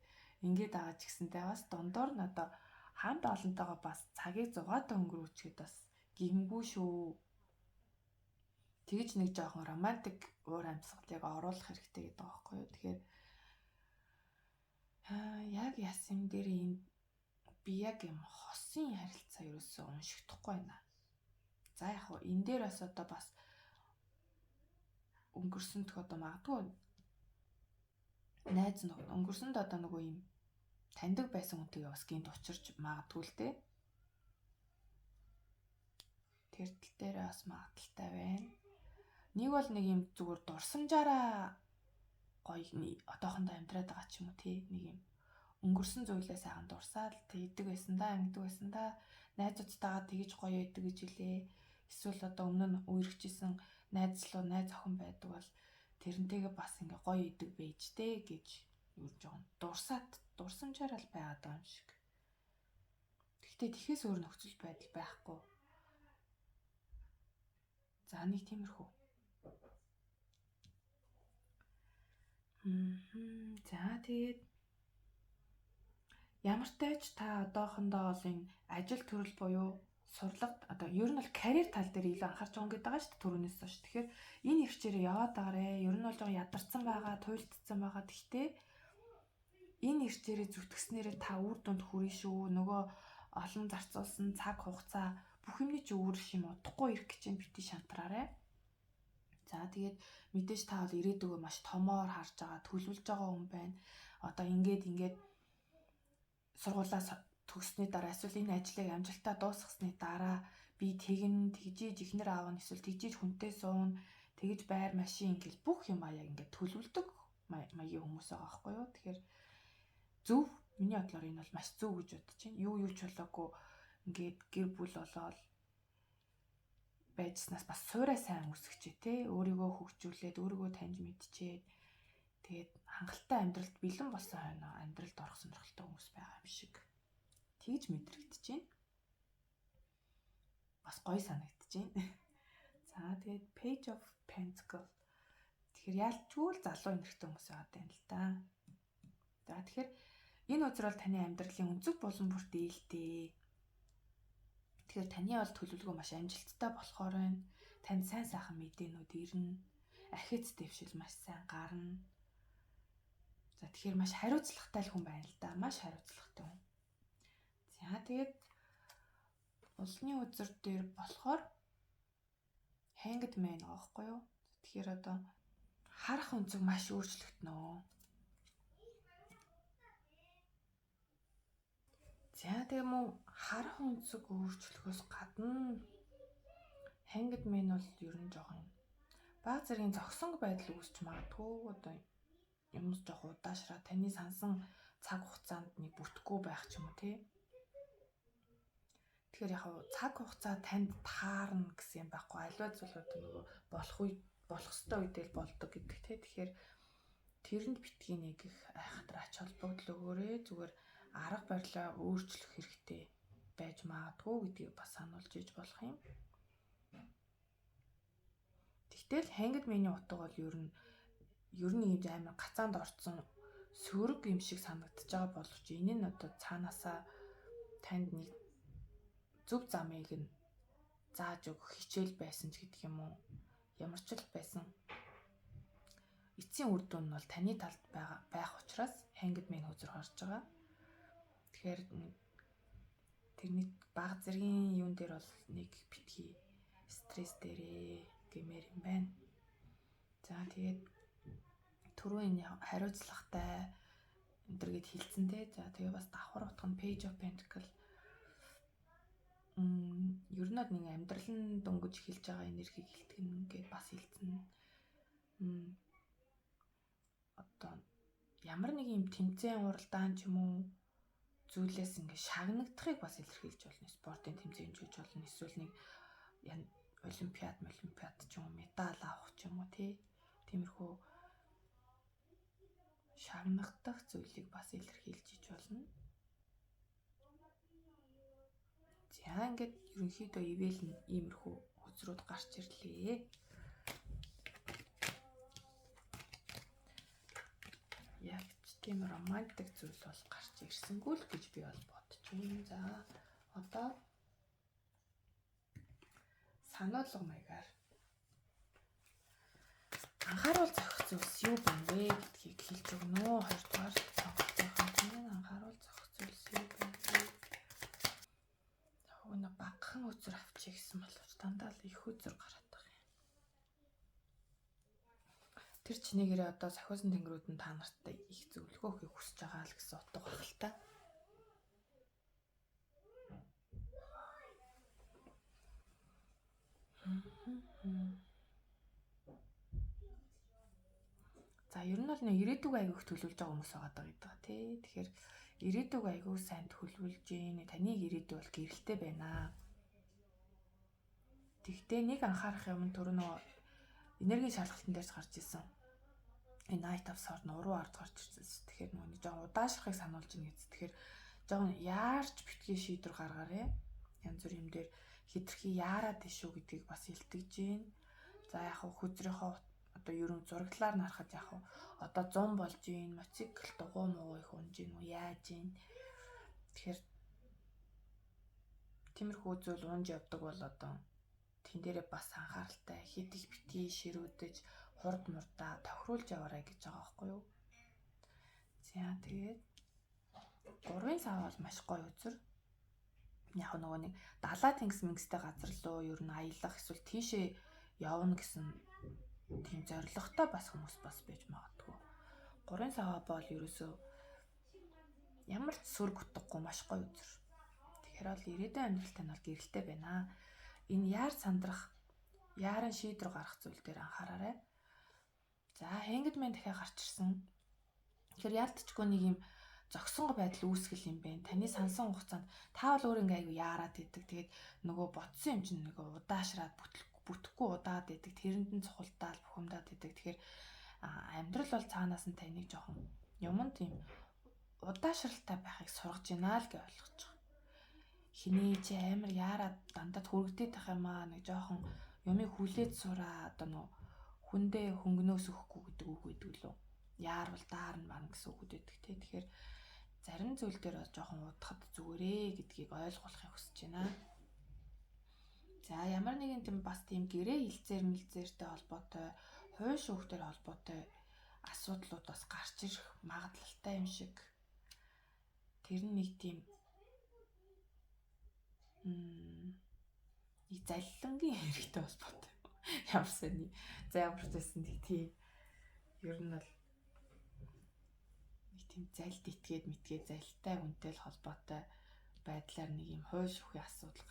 ингээд байгаа ч гэсэнтэй бас дундуур нь одоо хамт олонтойгоо бас цагийг зугаатай өнгөрөөчгээд бас гингүй шүү. Тэгж нэг жоохон романтик уур амьсгалыг оруулах хэрэгтэй гэдэг байгаа байхгүй юу. Тэгэхээр яг ясан дээр энэ би яг юм хосын харилцаа ерөөсөө уншигдахгүй байна. За яг хөө энэ дээр бас одоо бас өнгөрсөнд одоо магадгүй найз нөхөд өнгөрсөнд одоо нөгөө юм таньдаг байсан хүнтэйгээ бас гинт учирч магадгүй л дээ. Тэр тал дээр бас магадaltaй байна. Нэг бол нэг юм зүгээр дурсамжаараа гоё одоохондоо амьдраад байгаа ч юм уу тий нэг юм өнгөрсөн зүйлээ сайхан дурсаад тэгдэг байсан да ингэдэг байсан да найзуудтайгаа тэгж гоё идэг гэж хэлээ. Эсвэл одоо өмнө нь үерхжсэн найз охин байдаг бол тэрнтэйгээ бас ингээ гоё идэг байж дээ гэж юу жоон дурсамжаараа л байгаад байгаа юм шиг. Гэхдээ тэхээс өөр нөхцөл байдал байхгүй. За нэг тиймэрхүү. За тэгээд ямар ч тач та одоохондоо бол энэ ажил төрөл буюу сурлагт одоо ер нь бол карьер тал дээр илүү анхаарч байгаа гэдэг байгаа шүү дээ түрүүнээс хойш. Тэгэхээр энэ хвчээрээ яваад байгаарэ. Ер нь бол жоо ядарсан байгаа, туйлдсан байгаа. Гэхдээ энэ ирчээрээ зүтгэснээрээ та үр дүнд хүрнэ шүү. Нөгөө олон зарцуулсан цаг хугацаа бүх юмний ч өөр юм удахгүй ирэх гэж юм бити шантраарай. За тэгээд мэдээж та бол ирээдүгөө маш томоор харж байгаа, төлөвлөж байгаа хүн байна. Одоо ингээд сургуулаас төгссөний дараа эсвэл энэ ажлыг амжилтаа дуусгасны дараа би тэгжиж ихнэр аав нь эсвэл тэгжиж хүнтэй суун, тэгж байр машин ингээл бүх юм аяа ингээд төлөвлөдөг маягийн хүмүүс байгаа байхгүй юу. Тэгэхээр зөв, миний бодлоор энэ бол маш зөв гэж бодож байна. Юу ч болоогүй ингээд гэр бүл болоод байжснаас бас суурай сайн өсгөчээ те, өөрийгөө хөгжүүлээд өөрийгөө таньж мэдчихээд тэгээд хангалттай амьдралд бэлэн болсон хойно амьдралд орох сонирхолтой хүмүүс байгаа юм шиг тэгж мэдрэгдэж байна. Бас гоё санагдаж байна. За тэгээд Page of Pentacles. Тэгэхээр ялчгүй л залуу энэрхтэй хүмүүс байгаа юм л да. За тэгэхээр энэ үзэр бол таны амьдралын өнцөг булан бүрт ээлтэй. Тэгэхээр таны бол төлөвлөгөө маш амжилттай болохоор байна. Танд сайн сайхан мэдээнүүд ирнэ. Архиц дэвшил маш сайн гарна. За тэгэхээр маш хариуцлагатай хүн байна л да. Маш хариуцлагатай хүн. За тэгээд улсны үзэр дээр болохоор Hanged Man байгаа байхгүй юу? Тэгэхээр одоо харах өнцөг маш өөрчлөгдөнө. За тийм үү, харах өнцөг өөрчлөхөөс гадна Hanged Man бол ер нь жоохон баг зэргийн зогсонг байдал үүсч магадгүй. Одоо юмс жоох удаашраа таны сансан цаг хугацаанд нэг бүтэхгүй байх ч юм уу тий. Тэгэхээр яг цаг хугацаа танд таарна гэсэн юм байхгүй. Аливаа зүйл одоо нөгөө болох ёстой үедээ л болдог гэдэг тий. Тэгэхээр тэрэнд битгий нэг их айхтар ач холбогдол өгөөрэй. Зүгээр арга барилаа өөрчлөх хэрэгтэй байж магадгүй гэдгийг бас сануулж иж болох юм. Тэгтэл Hanged Man-ийн утга бол ер нь ийм амар гацаанд орцсон сөрөг юм шиг санагдаж байгаа боловч энэ нь одоо цаанаасаа танд нэг зөв замыг нь зааж өгөх хичээл байсан ч гэдэг юм уу. Ямар ч л байсан эцсийн үр дүн нь бол таны талд байх учраас Hanged Man үзэр харж байгаа. Тэгэхээр тэрний баг зэргийн юун дээр бол нэг битгий стресс дээрээ гэмээр юм байна. За тэгээд түрүү энэ хариуцлагатай өндөргээд хилцэн те. За тэгээ бас давхар утга нь Page of Pentacles. Ер нь нэг амьдрал нь дөнгөж эхэлж байгаа энергийг хилтгэн гэдээ бас хилцэн. Одоо ямар нэг юм тэмцээн уралдаан ч юм уу зүйлээс ингээ шагнагдахыг бас илэрхийлж болно. Спортын тэмцээн жиж болно. Эсвэл нэг олимпиад ч юм уу медаль авах ч юм уу тий. Тиймэрхүү шагнагдах зүйлийг бас илэрхийлж иж болно. За ингээд ерөнхийдөө ивэл нь иймэрхүү үзрүүд гарч ирлээ. Яг тийм романтик зүйл бол гарч ирсэнгүй л гэж би бол бодож байна. За одоо сануулга маягаар анхааруул зохих зүйлс юу байна вэ гэдгийг хэлж өгнө. Хоёрдугаар сонголтын чинь анхааруул зохих зүйлс юу байна вэ? Нэг багахан үзүр авчиг гэсэн боловч дандаа л их үзүр гараад байгаа юм. Тэр чинийгээрээ одоо сахиусан тэнгэрүүд нь та нартай их зөвлөгөө өгөхийг хүсэж байгаа л гэсэн утга баг л та. За ер нь бол нэг ирээдүг аягүйх төлөвлөж байгаа хүмүүс байгаа гэдэг тий. Тэгэхээр ирээдүг аяггүй сайн төлөвлөж гин таныг ирээдүй бол гэрэлтэй байна. Тэгтээ нэг анхаарах юм түрүү нөгөө энергийн шалгалтын дээрс гарч исэн. Энэ Knight of Swords уруу ард гарч ирсэн. Тэгэхээр нөгөө нэг жоо удаашрахыг сануулж ийн гэж. Тэгэхээр жоо яарч битгий шийдвэр гаргаарэ. Янз бүр юм дээр хитрхи яарад ишүү гэдгийг бас илтгэж гин. За яг хүзрийнхөө одоо ерөн зураглаар нарахад яг одоо 100 болж гин, мотоцикл дугуй муу их унж гин үү яаж гин. Тэгэхээр тиймэрхүү зүйл унж явдаг бол одоо тэн дээрээ бас анхааралтай хит их битгий ширүүдэж хурд мурдаа тохируулж яваарай гэж байгаа байхгүй юу. За тэгээд 3 сар бол маш гоё үзэр. Яг нөгөө нэг далаа тэнгис мэнгистэй газар руу ер нь аялах эсвэл тийшээ явна гэсэн тийм зорилготой бас хүмүүс бас байж магадгүй. 3 сар бол ерөөсөө ямар ч сөрөг утгагүй маш гоё үзэр. Тэгэхээр бол ирээдүйн амьдрал тань бол гэрэлтэй байна. Энэ яар сандрах, яарын шийдвэр гаргах зүйл дээр анхаараарай. За, Hanged-Man дахиад гарч ирсэн. Тэгэхээр яалтчгүй нэг юм зогсонго байдал үүсгэл юм бэ. Таны сансан хугацаанд та бол өөр ингээ аягүй яарад идэг. Тэгээд нөгөө ботсон юм чинь нөгөө удаашраад бүтэхгүй удаад идэг. Тэрэнд нь цухалдаал бухимдаад идэг. Тэгэхээр амьдрал бол цаанаас нь таныг жоохон юмн тийм удаашралтай байхыг сургаж байна л гэж ойлгож байгаа. Хиний чи амар яарад дандаа хүрэгдээд тах юм аа, нэг жоохон юмыг хүлээж сураа, одоо нөө хүндээ хөнгнөөс өгөхгүй гэдэг үг гэдэг лөө. Яарвал даарна маань гэсэн үг гэдэг те. Тэгэхээр зарим зүйл дээр бол жоохон удахад зүгээрээ гэдгийг ойлгуулахыг хүсэж байна. За, ямар нэгэн тийм бас тийм гэрээ хилцээртэй холбоотой, хууль шүүхтэй холбоотой асуудлууд бас гарч ирэх магадлалтай юм шиг. Тэр нь нэг тийм нэг залилангийн хэрэгтэй холбоотой. Ямар сони. За, ямар ч байсан нэг тийм ер нь бол нэг тийм залд итгээд митгээд залтай хүнтэй л холбоотой байдлаар нэг юм хууль шүүхийн асуудал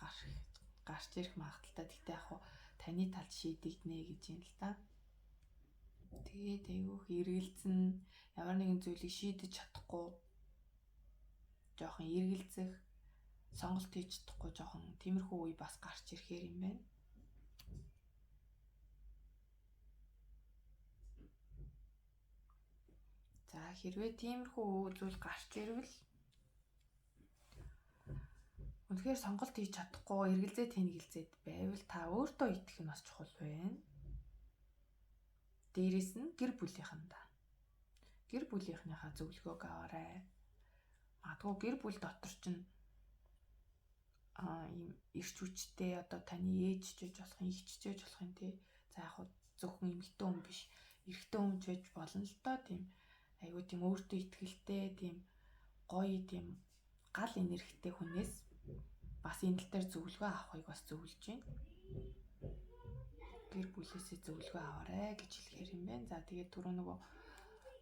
гарч ирэх магадaltaй. Тэгтээ яг таны талд шийдэгднэ гэж юм л та. Тэгээд айгүйх эргэлзэн ямар нэгэн зүйлийг шийдэж чадахгүй жоохон эргэлзэх, сонголт хийж чадахгүй жоохон тиймэрхүү үе бас гарч ирэхээр юм байна. За, хэрвээ тиймэрхүү зүйл гарч ирвэл үнэхээр сонголт хийж чадахгүй эргэлзээ тэнэгэлзээд байвал та өөртөө итгэх нь бас чухал байна. Дээрээс нь гэр бүлийнхнийхаа зөвлөгөөг аваарай. Магадгүй гэр бүл дотор чинь ийм ирч хүчтэй одоо таны ээж ч гэж болох юм, ихч ч гэж болох юм тий. За, яг хөө зөвхөн эмэгтэй хүн биш, эрэгтэй хүн ч байж болно л доо тийм. Айгуу тийм өөртөө итгэлтэй, тийм гоё, тийм гал энергитэй хүнээс бас энэ тал дээр зөвлөгөө авахыг бас зөвлөж байна. Гэр бүлээсээ зөвлөгөө аваарай гэж хэлэхээр юм байна. За, тэгээд түрүү нөгөө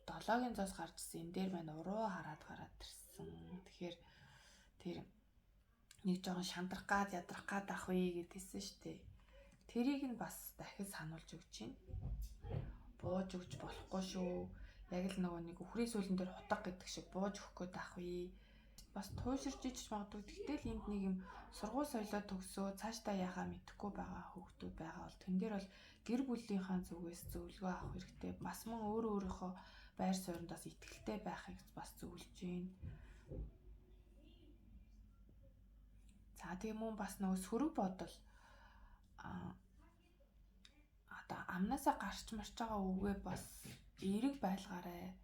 7-гийн цаас гарч ирсэн энэ дээр маань уруу хараад ирсэн. Тэгэхээр тэр нэг жоохон шандрах гад ядрах гад ах вэ гэдээсэн шүү дээ. Тэрийг нь бас дахиж сануулж өгч байна. Бууж өгч болохгүй шүү. Яг л нөгөө нэг үхрийн сүүлэн дээр хутга гэдэг шиг бууж өгөх гээд ах вэ. Бас тууширч иж магадгүй. Тэгтэл энд нэг юм сургууль соёлоо төгсөө цаашдаа яхаа мэдэхгүй байгаа хүүхдүүд байгаа бол тэн дээр бол гэр бүлийнхаа зүгээс зөвлөгөө авах хэрэгтэй. Бас мөн өөрийнхөө байр суурьндаас итгэлтэй байхыг бас зөвлөж байна. За, тийм мөн бас нөгөө сөрөг бодол одоо амнаасаа гарч марч байгаа үгээ бас эерэг байлгаарай.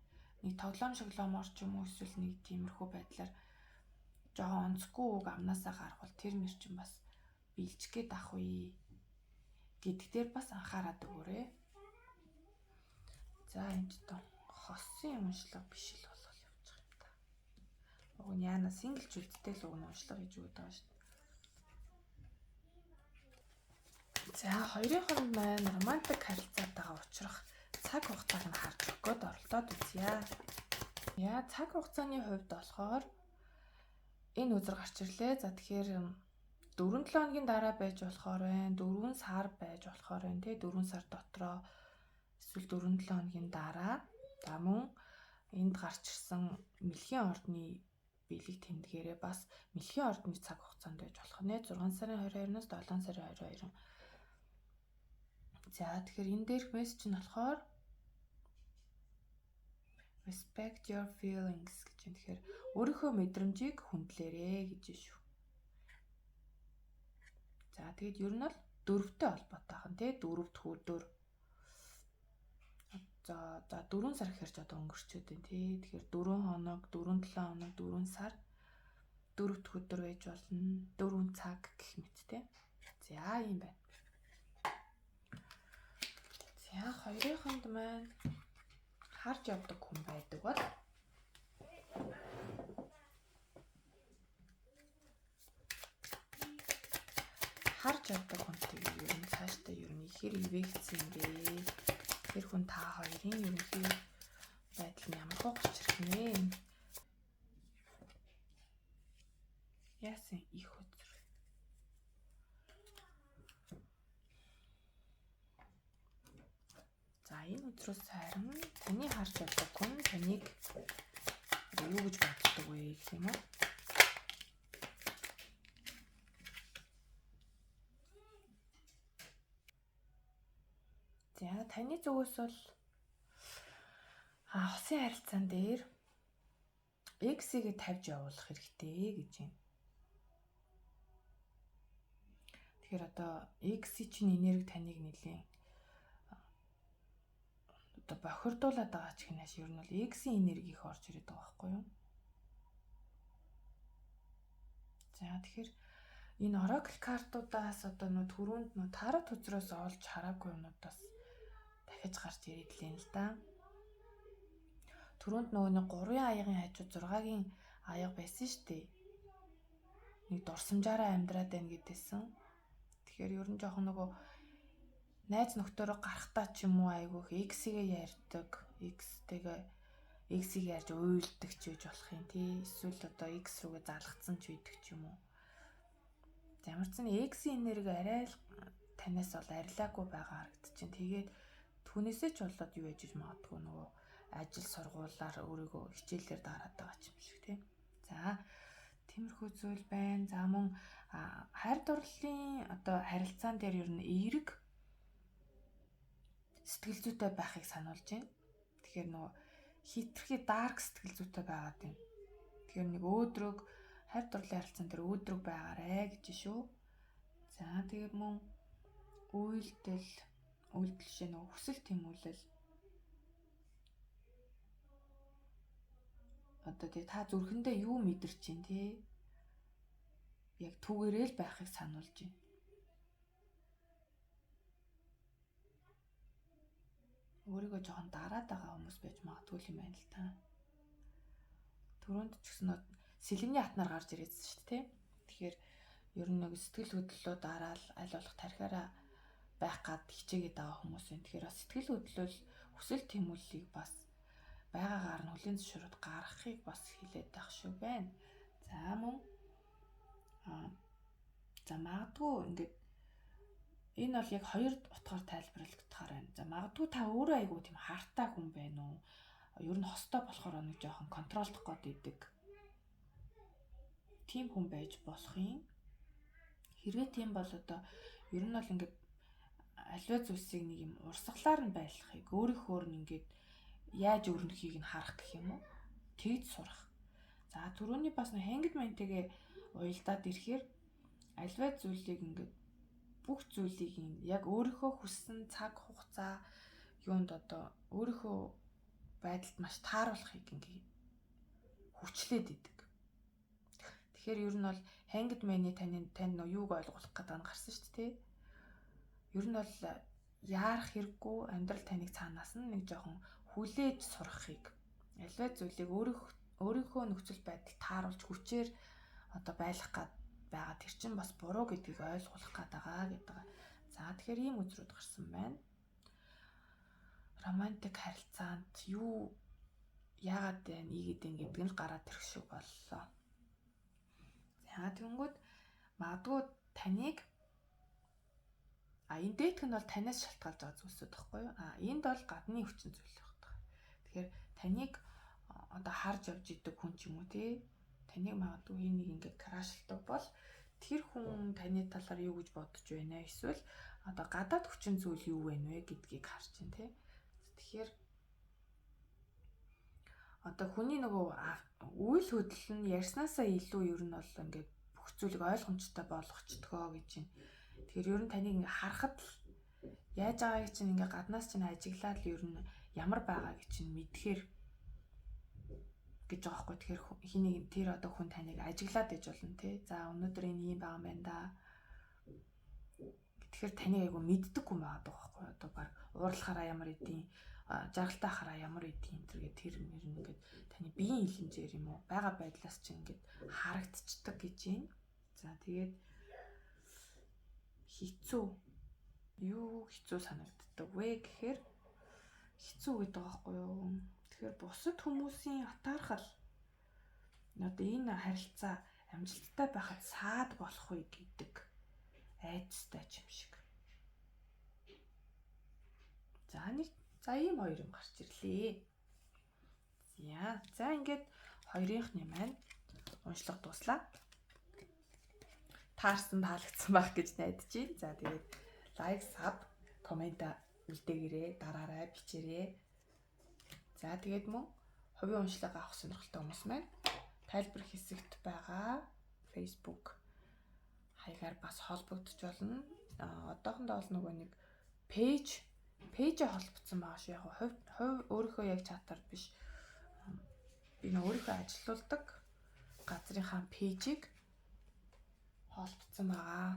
Нэг тоглоом шоглоомор ч юм уу эсвэл нэг тиймэрхүү байдлаар жоохон онцгүй үг амнаасаа гарвал тэр мэр чинь бас биелчих гээд ах вэ гэдэг дээр бас анхаарат өгөөрэй. За, энэ ч тоо хосын уншлага биш л болол явчих юм та. Уг нь яана синглч үлдтэй л уг нь уншлага гэж өгöd байгаа шүү дээ. За, хоёрын хооронд маань романтик харилцаатайгаа уулзрах цаг хугацааг нь харж өгөхөд оролдоод үзье. Яа, цаг хугацааны хувьд болохоор энэ үзэр гарч ирлээ. За, тэгэхээр 4-7 хоногийн дараа байж болохоор байна. 4 сар байж болохоор байна тий. 4 сар дотроо эсвэл 4-7 хоногийн дараа. За, мөн энд гарч ирсэн мэлхийн ордны биелэг тэмдгээрээ бас мэлхийн ордны цаг хугацаанд байж болох нэ 6 сарын 22-наас 7 сарын 22. За, тэгэхээр энэ дээрх мессеж нь болохоор respect your feelings гэж юм. Тэгэхээр өөрийнхөө мэдрэмжийг хүндлээрэй гэж байна шүү. За, тэгэд ер нь бол 4-тэй холбоотой хан тий 4-р өдөр. За 4 сар гэхэрч одоо өнгөрчөөд байна тий. Тэгэхээр 4 хоног, 4-7 хоног, 4 сар 4-р өдөр байж болно. 4 цаг гэх мэт тий. За, юм байна. За, хоёрын хонд маань харж явдаг хүн байдаг бол харж явдаг хүнтэй ер нь цаашдаа ер нь ихэр ивэгцсэн юм бэ? Тэр хүн та хоёрын ерөнхий байдал нь ямар хөө гарч ирэх нэ? Яасан их хөзөр. За энэ өдрөөс харин таны харж явдаг хүн таныг юу гэж боддог вэ гэх юм уу? За таны зүгээс бол хосын харилцаан дээр X-ийг тавьж явуулах хэрэгтэй гэж юм. Тэгэхээр одоо X-ийн чинь энерги таныг нэлээд одоо бохирдуулаад байгаа ч гинэш ер нь бол X-ийн энерги их орж ирээд байгаа байхгүй юу? За тэгэхээр энэ Oracle картуудаас одоо нөө түрүүнд нөө тарат үзрээс олж хараагүй юмнуудаас дахиж гарч ирээд лээ л да. Түрүүнд нөгөө нэг 3-ын аягийн хажууд 6-гийн аяга байсан шүү дээ. Нэг дурсамжаараа амьдраад байна гэдээсэн. Тэгэхээр ер нь жоохон нөгөө найз нөхдөөрөө гарахтаа ч юм уу айгүйх X-ийг ярьдаг, X-ийг ярьж уйлдаг ч үж болох юм тий. Эсвэл одоо X рүүгээ залгацсан ч үйдэг ч юм уу. Ямар ч нэг X-ийн энерги арай л танаас бол арилаагүй байгаа харагдчихэв. Тэгээд түүнээсээ ч болоод юу яж магадгүй нөгөө ажил сургуулаар өөрийгөө хичээлээр дараад байгаа ч юм шиг тий. За тиймэрхүү зүйл байна. За мөн хайр дурлалын одоо харилцаан дээр ер нь эерэг сэтгэл зүйтэй байхыг сануулж байна. Тэгэхээр нөгөө хитрхи дарк сэтгэл зүйтэй байгаад байна. Тэгэхээр нэг өөдрөг хайр дурлалын харилцаан дээр өөдрөг байгаарэ гэж шүү. За тэгээд мөн үйлдэл шээ нөгөө хүсэл тэмүүлэл одоо тэгээ та зүрхэндээ юу мэдэрч чинь тий яг түүгээрээ л байхыг сануулж байна. Өөрийгөө жоохон дараад байгаа хүмүүс байж магадгүй юм байна л та. Түрүүнд ч гэсэн сэлэмний хатнаар гарч ирээдсэн шүү дээ тий. Тэгэхээр ер нь нэг сэтгэл хөдлөлөө дараал аль болох тархиараа байх гад хичээгээд байгаа хүмүүс байна. Тэгэхээр сэтгэл хөдлөл хүсэл тэмүүллийг бас байгаагаар нь хүлээн зөвшөөрөд гаргахыг бас хилээд байх шүү байна. За мөн за магадгүй ингээд энэ бол яг хоёр утгаар тайлбарлагдахаар байна. За магадгүй та өөрөө айгүй тийм хартаа хүн байна уу? Ер нь хостой болохоор нэг жоохон контролдох гээд идэг. Тийм хүн байж болох юм. Хэрвээ тийм бол одоо ер нь бол ингээд аливаа зүйлсийг нэг юм урсгалаар нь байлгахыг өөрийнхөө нь ингээд яаж өрнөхийг нь харах гэх юм уу? Тэгж сурах. За түрүүний бас нэг хангидменттэйгээ уялдаад ирэхээр аливаа зүйлийг ингээд бүх зүйлийг яг өөрийнхөө хүссэн цаг хугацаа юунд одоо өөрийнхөө байдалд маш тааруулахыг ингээд хүчлээд идэг. Тэгэхээр ер нь бол хангидманы тань нөө юуг ойлгуулах гэдэг нь гарсан шүү дээ. Ер нь бол яарах хэрэггүй амьдрал таныг цаанаас нь нэг жоохон хүлээж сурахыг аливаа зүйлийг өөрийнхөө нөхцөл байдлыг тааруулж хүчээр одоо байлгах гад байгаа тэр чинь бас буруу гэдгийг ойлгуулах гээд байгаа гэдэг. За тэгэхээр ийм үзрүүд гарсан байна. Романтик харилцаанд юу яагаад ийгээд ин гэдэг нь гараад ирэх шиг боллоо. За тэгэнгүүт магадгүй таныг энэ дээдх нь бол танаас шалтгаалж байгаа зүйлсүүд байхгүй юу? Энд бол гадны хүчин зүйл байна. Тэгэхээр таныг одоо харж явж идэг хүн ч юм уу тий. Таныг магадгүй нэг ингээд крашлдаг бол тэр хүн таны талаар юу гэж бодож байна вэ? Эсвэл одоо гадаад хүчин зүйл юу вэ гэдгийг харж байна тий. Тэгэхээр одоо хүний нөгөө үйл хөдлөл нь ярьснаасаа илүү ер нь бол ингээд бүх зүйлийг ойлгомжтой болгочтгоо гэж байна. Тэгэхээр ер нь таныг ингээ харахад л яаж байгааг чинь ингээ гаднаас чинь ажиглаад л ер нь ямар байгааг чинь мэдхээр гэж байгаа байхгүй. Тэгэхээр хэнийг тэр одоо хүн таныг ажиглаад иж болно тий. За өнөөдөр энэ юм байгаа юм байна да. Тэгэхээр таныг айгу мэддэг хүн байгаа байхгүй. Одоо баг уурлахаараа ямар идэв, жаргалтай хараа ямар идэв энэ төр гэх тэр нэр нь ингээд таны биеийн хилэмжээр юм уу байгаа байдлаас чинь ингээд харагдчихдаг гэж юм. За тэгээд хэцүү. Юу хэцүү санагддаг вэ гэхээр хэцүү гэдэг байхгүй юу? Тэгэхээр бусад хүмүүсийн атаархал одоо энэ харилцаа амжилттай байхад саад болох үе гэдэг айдастай юм шиг. За ийм хоёр юм гарч ирлээ. За ингээд хоёрынхны маань уншлага дуслаа. Таалагдсан байх гэж найдаж байна. За тэгээд лайк, саб, комент үлдээгээрэй, дараарай, бичээрэй. За тэгээд мөн хувийн уншлага авах сонирхолтой хүмүүс маань тайлбар хэсэгт байгаа Facebook хаягаар бас холбогдож болно. Одоохондоо бол нөгөө нэг пэйжээ холбогдсон байгаа шүү. Яг хувь өөрийнхөө яг чатаар биш. Би нөгөө өөрийнхөө ажилуулдаг газрынхаа пэйжийг холбогдсон байгаа.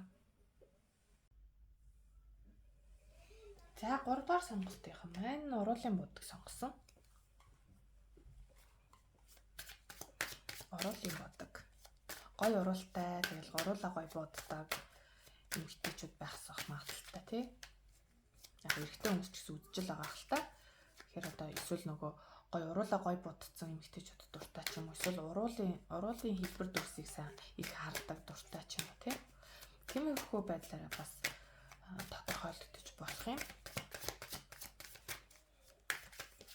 За 3 дугаар сонголтынхан маань уруулын будаг сонгосон. Уруулын будаг. Гой уруултай, тэгэл уруулаа гой бууддаг эмэгтэйчүүд байхсах магадaltaй тий. Яг эрэгтэй хүмүүс ч гэсэн үдчил байгаа хэл та. Тэгэхээр одоо эсвэл нөгөө гой уруулаа гой будцсан эмэгтэйчүүд дуртай ч юм уу эсвэл уруулын хэлбэр дүрсийг сайн их хардаг дуртай ч юм уу тий. Тиймэрхүү байдлаараа бас тодорхойлогдож болох юм.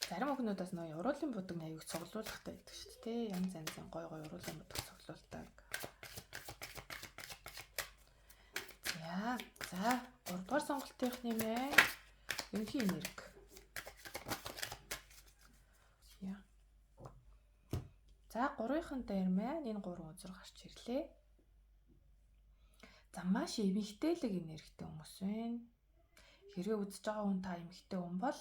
Зарим охинуудаас нөө уруулын будаг аяг цуглуулгатай байдаг шүү дээ тий. Янз янзын гой уруулын будаг цуглуулдаг. За 3 дугаар сонголтынхны маань ерөнхий энерги. За 3-ын дээр маань энэ 3 үзэр гарч ирлээ. За маш эмэгтэйлэг энергитэй хүмүүс байна. Хэрвээ үзэж байгаа хүн та эмэгтэй хүн бол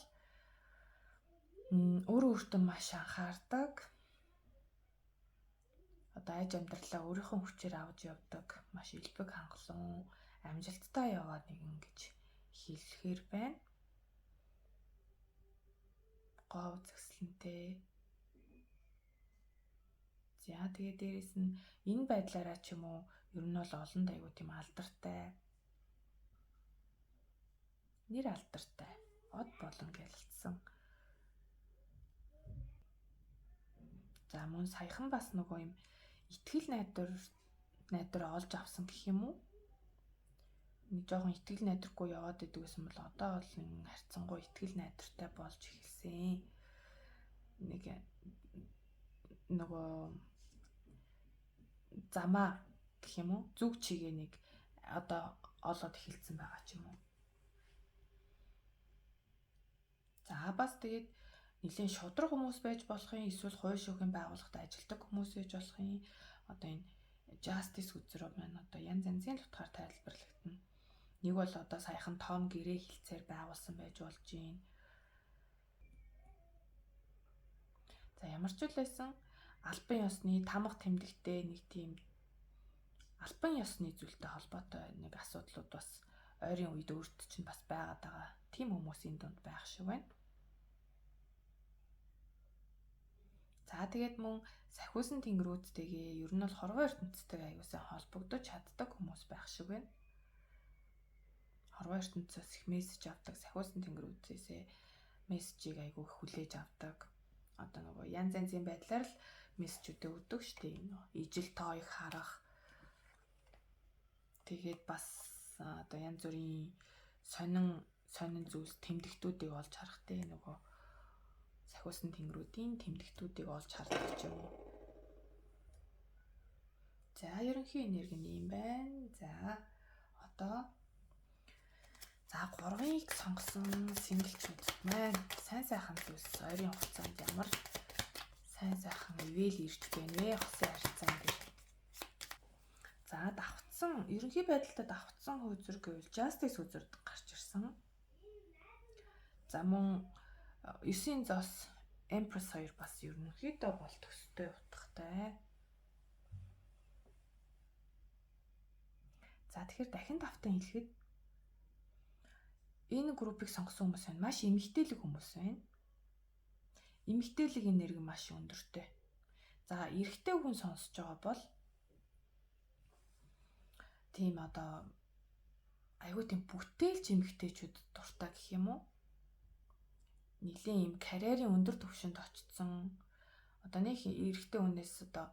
өөрөө өөртөө маш анхаардаг. Одоо айж амьдралаа өөрийнхөө хүчээр авч явдаг. Маш элбэг хангалуун, амжилттай яваад нэгэн гэж хэлэхээр байна. Гоо үзэсгэлэнтэй. За тэгээ дээрэс нь энэ байдлаараа ч юм уу ер нь бол олон дайгуу тийм алдартай. Нэр алдартай. Од болон гялалцсан. За мөн саяхан бас нөгөө юм итгэл найдвар олж авсан гэх юм уу? Нэг жоохон итгэл найдваргүй яваад идэг гэсэн бол одоо бол харьцангуй итгэл найдвартай болж эхэлсэн. Нэг нөгөө замаа гэх юм уу? Зүг чигээ нэг одоо олоод эхэлсэн байгаа ч юм уу? За бас тэгээд нэлийн шудраг хүмүүс байж болох юм, эсвэл хууль шүүхийн байгууллагад ажилладаг хүмүүс байж болох юм. Одоо энэ justice үзрөө маань одоо янз янзын утгаар тайлбарлагдана. Нэг бол одоо саяхан том гэрээ хилцээр байгуулсан байж болж байна. За ямар ч үл байсан албан ёсны тамга тэмдэгтэй нэг тийм албан ёсны зүйлтэй холбоотой нэг асуудлууд бас ойрын үед өөрт чинь бас байгаад байгаа. Тим хүмүүсийн дунд байх шиг байна. За тэгээд мөн сахиусан тэнгэрүүдтэйгээ ер нь бол хорвоо ертөнцтэйгээ аюулсан холбогдож чаддаг хүмүүс байх шиг байна. Хорвоо ертөнцөөс их мессеж авдаг, сахиусан тэнгэрүүдээсээ мессежийг аягүй хүлээж авдаг. Одоо нөгөө янз янзын байдлаар л мессежүүдээ өгдөг штеп юм. Ижил тоо их харах. Тэгээд бас одоо янз бүрийн сонин зүйлс тэмдэгтүүдийг олж харах те нөгөө сахиусан тэнгэрүүдийн тэмдэгтүүдийг олж хардаг ч юм уу. За ерөнхий энерги нь юм байна. За одоо 3-ыг сонгосон синглчүүд маань сайн сайхан зүйлс ойрын хугацаанд ямар сайн сайхан ивэл ирж байна вэ? Хосын харилцаан дээр. За давхцсан ерөнхий байдалтай давхцсан хөөцөр гэвэл justice үзэр гарч ирсэн. За мөн 9-ийн зоос Empress 2 бас ерөнхийдөө бол төстэй утгатай. За тэгэхээр дахин давтан хэлэхэд энэ группийг сонгосон хүмүүс байна. Маш эмэгтэйлэг хүмүүс байна. Эмэгтэйлэг энерги маш өндөртэй. За эрэгтэй хүн сонсож байгаа бол тийм одоо айгүй тийм бүтээлч эмэгтэйчүүд дуртай гэх юм уу? Нилийн юм карьерийн өндөр түвшинд очсон. Одоо нэг эрэгтэй хүнээс одоо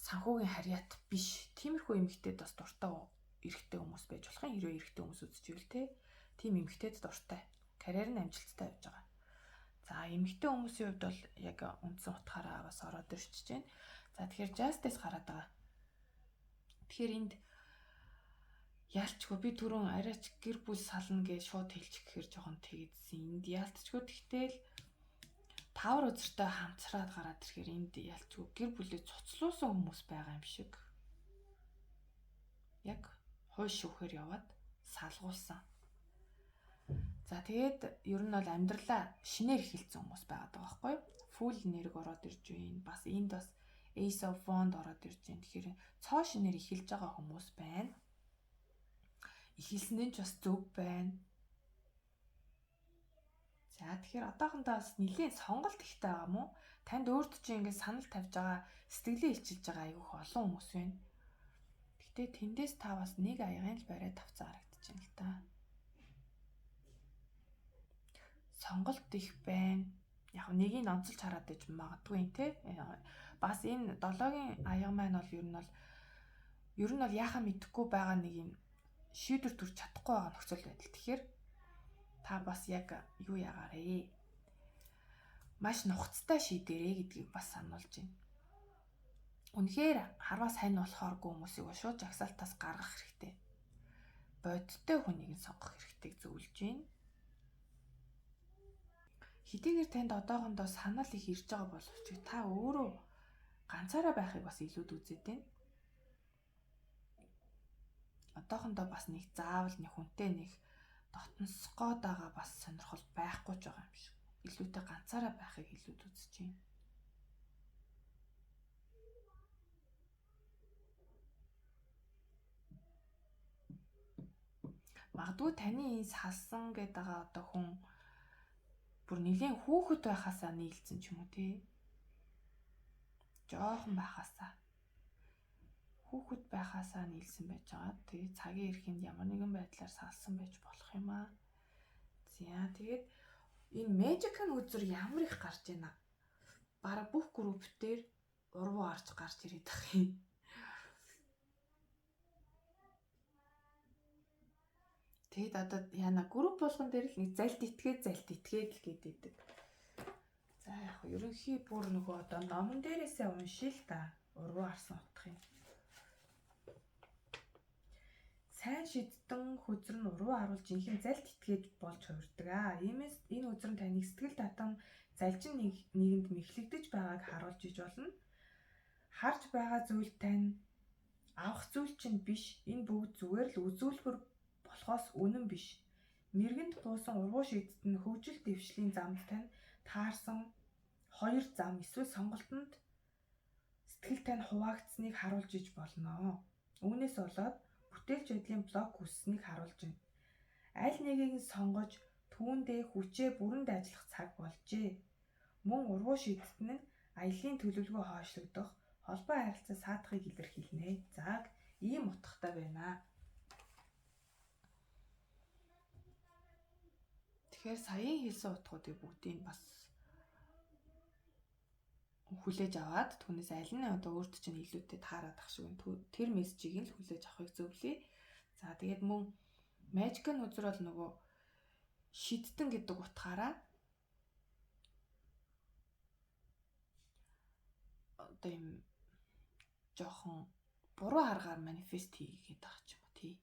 санхүүгийн харьяат биш. Тиймэрхүү эмэгтэйд бас дуртай эрэгтэй хүмүүс байж болох юм. Хэрвээ эрэгтэй хүмүүс үзчихвэл те. Тийм эмэгтэйд дуртай. Карьер нь амжилттай явж байгаа. За эмэгтэй хүмүүсийн хувьд бол яг үндсэн утгаараа бас ороод ирчихэж байна. За тэгэхээр justice гараад байгаа. Тэгэхээр энд яалчгүй би түрүүн арайч гэр бүл сална гэж шууд хэлчих гэхээр жоохон тэгдсэн. Энд яалтчгүй тэгтэл тавар үзэртэй хамтраад гараад ирэхээр энд яалчгүй гэр бүлээ цуцлуулсан хүмүүс байгаа юм шиг. Яг хойш шүүхээр яваад салгуулсан. За тэгээд ер нь бол амьдралаа шинээр эхэлсэн хүмүүс байгаа даа байхгүй юу? Full нэрэг ороод ирж байна. Бас энд бас Ace of Wands ороод ирж байна. Тэгэхээр цоо шинээр эхэлж байгаа хүмүүс байна. Эхэлсэн нь ч бас зөв байна. За тэгэхээр одоохондоо бас нэлийн сонголт ихтэй байгаа мó. Танд өөрт чинь ингээд санал тавьж байгаа, сэтгэлээ илчилж байгаа айгүйх олон хүмүүс байна. Гэтэ тэндээс та бас нэг аягийн л бариад тавцаа харагдаж байна л та. Сонголт их байна. Яг нэгийг онцолж хараад иж магадгүй юм те. Бас энэ 7-гийн аяга маань бол ер нь бол яхаа мэдэхгүй байгаа нэг юм шийдвэр төрж чадахгүй байгаа нөхцөл байдал. Тэгэхээр та бас яг юу ягаарэ? Маш нухацтай шийдэрэй гэдгийг бас сануулж байна. Үнэхээр харваа сайн болохооргүй хүмүүсийг шууд жагсаалтаас гаргах хэрэгтэй. Бодиттой хүнийг нь сонгох хэрэгтэйг зөвлөж байна. Хэдийгээр танд одоохондоо санал их ирж байгаа боловч та өөрөө ганцаараа байхыг бас илүүд үзээд байна. Одоохондоо бас нэг заавал нэг хүнтэй нэг дотносгоод байгаа бас сонирхол байхгүй ч байгаа юм шиг. Илүүтэй ганцаараа байхыг илүүд үзэж байна. Магадгүй таны энэ салсан гэдэг байгаа одоо хүн бүр нэлийн хүүхэд байхасаа нийлцэн ч юм уу тий. Жоохон байхасаа. Хүүхэд байхасаа нийлсэн байж байгаа. Тэгээ цагийн эрхэнд ямар нэгэн байдлаар салсан байж болох юм аа. За тэгээд энэ Magic-ын үзэр ямар их гарч байна. Бараг бүх групп дээр урвуу гарч ирээд байгаа юм. Тэгэд одоо яна групп болгон дээр л нэг залт итгээд л гэдэг. За яг ерөнхий бүр нөгөө одоо номон дээрээсээ уншил та урвуу харсан утгах юм. Сайн шидтэн хөзөр нь урвуу харуулж инхэн залт итгээд болж хувирдаг аа. Иймээс энэ үзэр нь таныг сэтгэл татам залжин нэгэнд мэхлэгдэж байгааг харуулж иж болно. Харж байгаа зүйл тань авах зүйл чинь биш. Энэ бүгд зүгээр л үзүүлбэр болохоос үнэн биш. Мэргэнд буусан урвуу шийдт нь хөгжил дэвшлийн замд тань таарсан хоёр зам эсвэл сонголтонд сэтгэл тань хуваагдсныг харуулж иж болно. Үүнээс болоод бүтээлч байдлын блок үсснийг харуулж байна. Аль нэгийг нь сонгож түүндээ хүчээ бүрэнд ажиллах цаг болжээ. Мөн урвуу шийдт нь аялын төлөвлөгөө хойшлогдох, холбоо харилцаа саатахыг илэрхийлнэ. Зааг ийм утгатай байна. Тэгэхээр саяын хэлсэн утгуудыг бүгдийг бас хүлээж аваад түүнээс аль нь одоо өөрт чинь илүүтэй таарад ах шиг тэр мессежийг нь л хүлээж авахыг зөвлөе. За тэгээд мөн Magic-ын үзэр бол нөгөө шидтэн гэдэг утгаараа одоо юм жоохон буруу аргаар манифест хийгээд байгаа ч юм уу тий.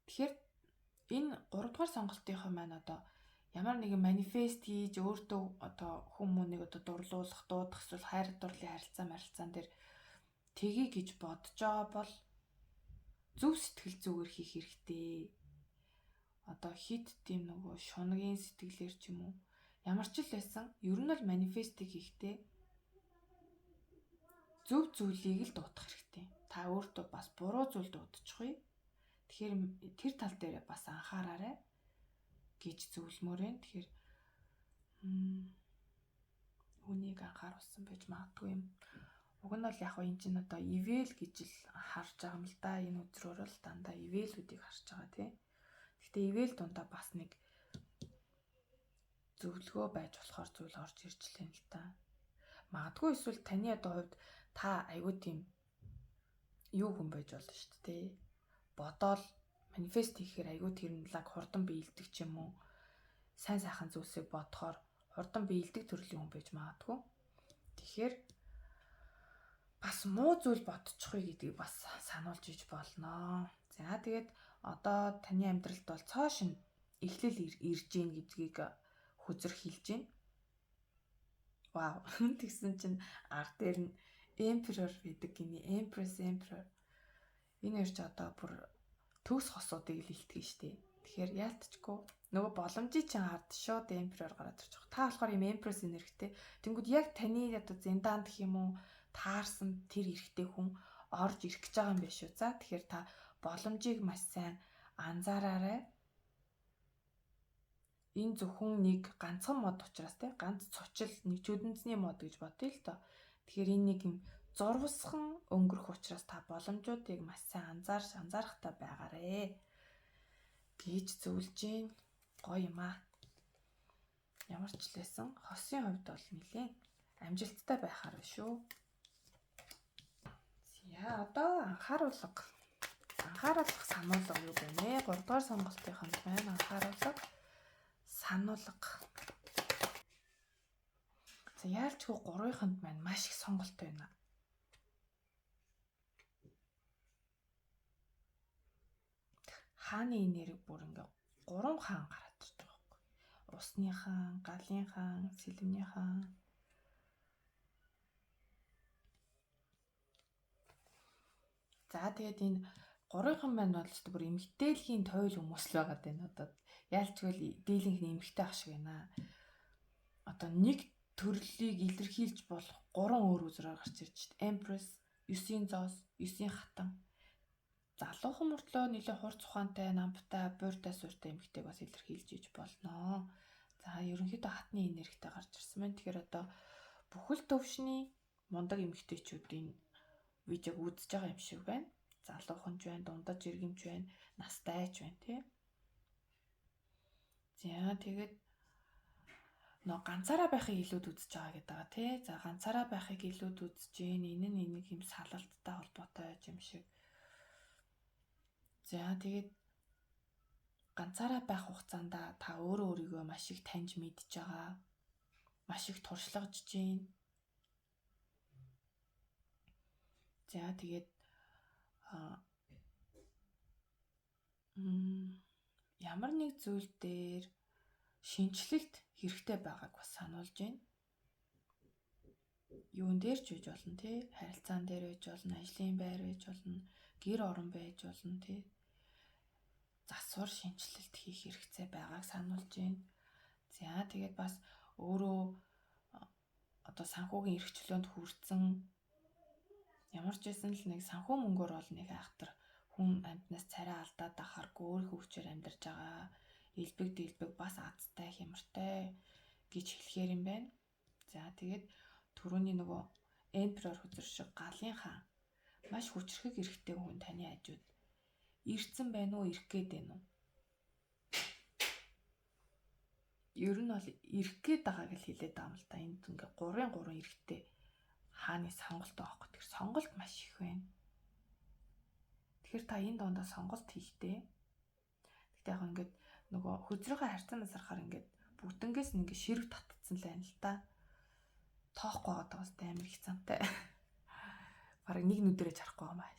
Тэгэхээр энэ 3 дугаар сонголтынхоо маань одоо ямар нэгэн манифест хийж өөртөө одоо хүмүүнийг одоо дурлуулах, дуудах эсвэл хайр дурлалын харилцаан дээр тгий гэж бодож байгаа бол зөв сэтгэл зүгээр хийх хэрэгтэй. Одоо хит тийм нөгөө шунагийн сэтгэлээр ч юм уу ямар ч л байсан ер нь бол манифестыг хийхдээ зөв зүйлийг л дуудах хэрэгтэй. Та өөртөө бас буруу зүйл дуудчихгүй. Тэгэхээр тэр тал дээр бас анхаараарай гэж зөвлөмөр байна. Тэгэхээр үнийг анхааруулсан байж магадгүй юм. Уг нь бол яг хоо энэ чинь одоо ивэл гэж л харж байгаа юм л да. Энэ үзрөөр л дандаа ивэлүүдийг харж байгаа тий. Гэхдээ ивэл дундаа бас нэг зөвлөгөө байж болохоор зүйл орж ирж лээ л да. Магадгүй эсвэл таны одоо хувьд та айгүй тийм юу хүн байж болно шүү дээ. Бодоол манифест хийхээр айгүй тэр нь лаг хурдан биелдэг ч юм уу. Сайн сайхан зүйлсийг бодохоор хурдан биелдэг төрлийн хүн байж магадгүй. Тэгэхээр бас муу зүйл бодчихгүй гэдгийг бас сануулж иж болно. За тэгээд одоо таны амьдралд бол цоошин эхлэл ирж гин гэдгийг хүзэрхийлж байна. Вау. Тэгсэн чинь арт дээр нь emperor гэдэг гинэ. Empress. Энэ хоёр ч одоо бүр төгс хосуудыг л илтгэн штэ. Тэгэхээр яалтчгүй нөгөө боломжийг чинь хард шууд emperor гараад ирчих. Та болохоор юм empress энергтэй. Тэнгүүд яг таны одоо зиндаанд гэх юм уу таарсан тэр эрэгтэй хүн орж ирэх гэж байгаа юм биш үү? За тэгэхээр та боломжийг маш сайн анзаараарай. Энэ зөвхөн нэг ганцхан мод учраас те ганц цочил нэг чөдөнцний мод гэж бодъё л доо. Тэгэхээр энэ нэг юм зурвасхан өнгөрөх учраас та боломжуудыг маш сайн анзаарахтай байгаарэ гэж зөвлөж гин. Гоё юм аа. Ямар ч лээсэн хосын хувьд бол нэлээд амжилттай байхаар байна шүү. За одоо анхааруулга сануулга юу бэ нэ? 3 дугаар сонголтынханд байна анхааруулга сануулга. За яалчгүй 3-ыханд маань маш их сонголт байна. Хааны энерги бүр ингээ 3 хаан гараад ирж байгаа байхгүй. Усны хаан, галын хаан, сэлэмний хаан. За тэгээд энэ 3-ын маань бол ч бүр эмгтээлгийн тойл хүмүүс л байгаа дээ одоо. Яалчгүй дийлэнх нь эмгтэй ах шиг байна. Одоо нэг төрлийг илэрхийлж болох 3 өөр үзрээр гарч ирж шít. Empress, 9-ийн зоос, 9-ийн хатан. Залуухан мөртлөө нэлээ хурц ухаантай, намтай, буйртай, суйртай эмгтэйг бас илэрхийлж иж болно. За ерөнхийдөө хатны энергитэй гарч ирсэн байна. Тэгэхээр одоо бүхэл төвшний мундаг эмгтэйчүүдийн видеог үзэж байгаа юм шиг байна. Залууханч байна, дундаж иргэмч байна, настайч байна тий. За тэгээд нөө ганцаараа байхыг илүүд үзэж байгаа гэдэг байгаа тий. За ганцаараа байхыг илүүд үзэж гин. Энэ нь нэг юм салалттай холбоотой юм шиг. За тэгээд ганцаараа байх хугацаанд та өөрийгөө маш их таньж мэдж байгаа. Маш их туршлагаж гин. За тэгээд ямар нэг зүйл дээр шинжилэлт хэрэгтэй байгааг бас сануулж байна. Юун дээр ч үж болно тий. Харилцаан дээр үж болно, ажлын байр үж болно, гэр орон байж болно тий. Засвар шинжилэлт хийх хэрэгцээ байгааг сануулж байна. За тэгээд бас өөрөө одоо санхүүгийн эрхчлөөнд хүрсэн ямар ч байсан л нэг санхүү мөнгөөр бол нэг айхтар хүн амьтнаас царай алдаад ахааргүй өөрийнхөө хүчээр амьдарч байгаа. Илбэг дэлбэг бас азтай хямртай гэж хэлэхээр юм байна. За тэгээд түрүүний нөгөө emperor хүзэр шиг галын хаан маш хүчрхэг эрэгтэй хүн таны хажууд ирцэн байна уу, ирэх гээд байна уу? Ер нь бол ирэх гээд байгааг л хэлээд байгаа юм л да. Энд ингээ 3 эрэгтэй хааны сонголт байгаа хөөх. Тэр сонголт маш их байна. Тэгэхээр та энэ дондоо сонголт хийхдээ. Гэхдээ яг ингээд нөгөө хүзрийнхээ харьцаанаас харахаар ингээд бүгднгээс нь ингээд ширв татцсан л байна л да. Тоохгүй байгаа даас амар их цантай. Бараг нэг нүдэрэж харахгүй юм ааш.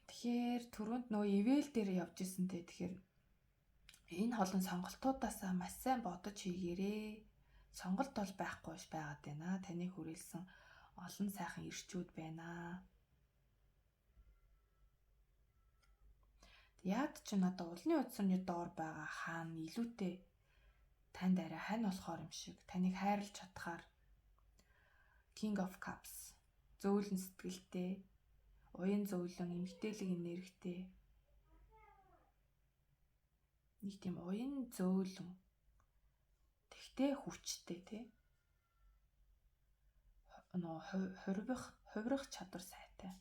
Тэгэхээр түрүүнд нөгөө ивэл дээр явж ирсэнтэй. Тэгэхээр энэ холон сонголтуудаасаа маш сайн бодож хийгээрээ. Сонголт бол байхгүй ш байгаад байна. Таны хүрээлсэн олон сайхан ирчүүд байна. Яад ч надад улны удсны доор байгаа хаан илүүтэй танд арай хань болохоор юм шиг. Таныг хайрлаж чадхаар King of Cups зөөлөн сэтгэлтэй, уян зөөлөн эмгтээлэг энергитэй. Нэг тийм уян зөөлөн тэгтээ хүчтэй тий. хувирах чадвар сайтай.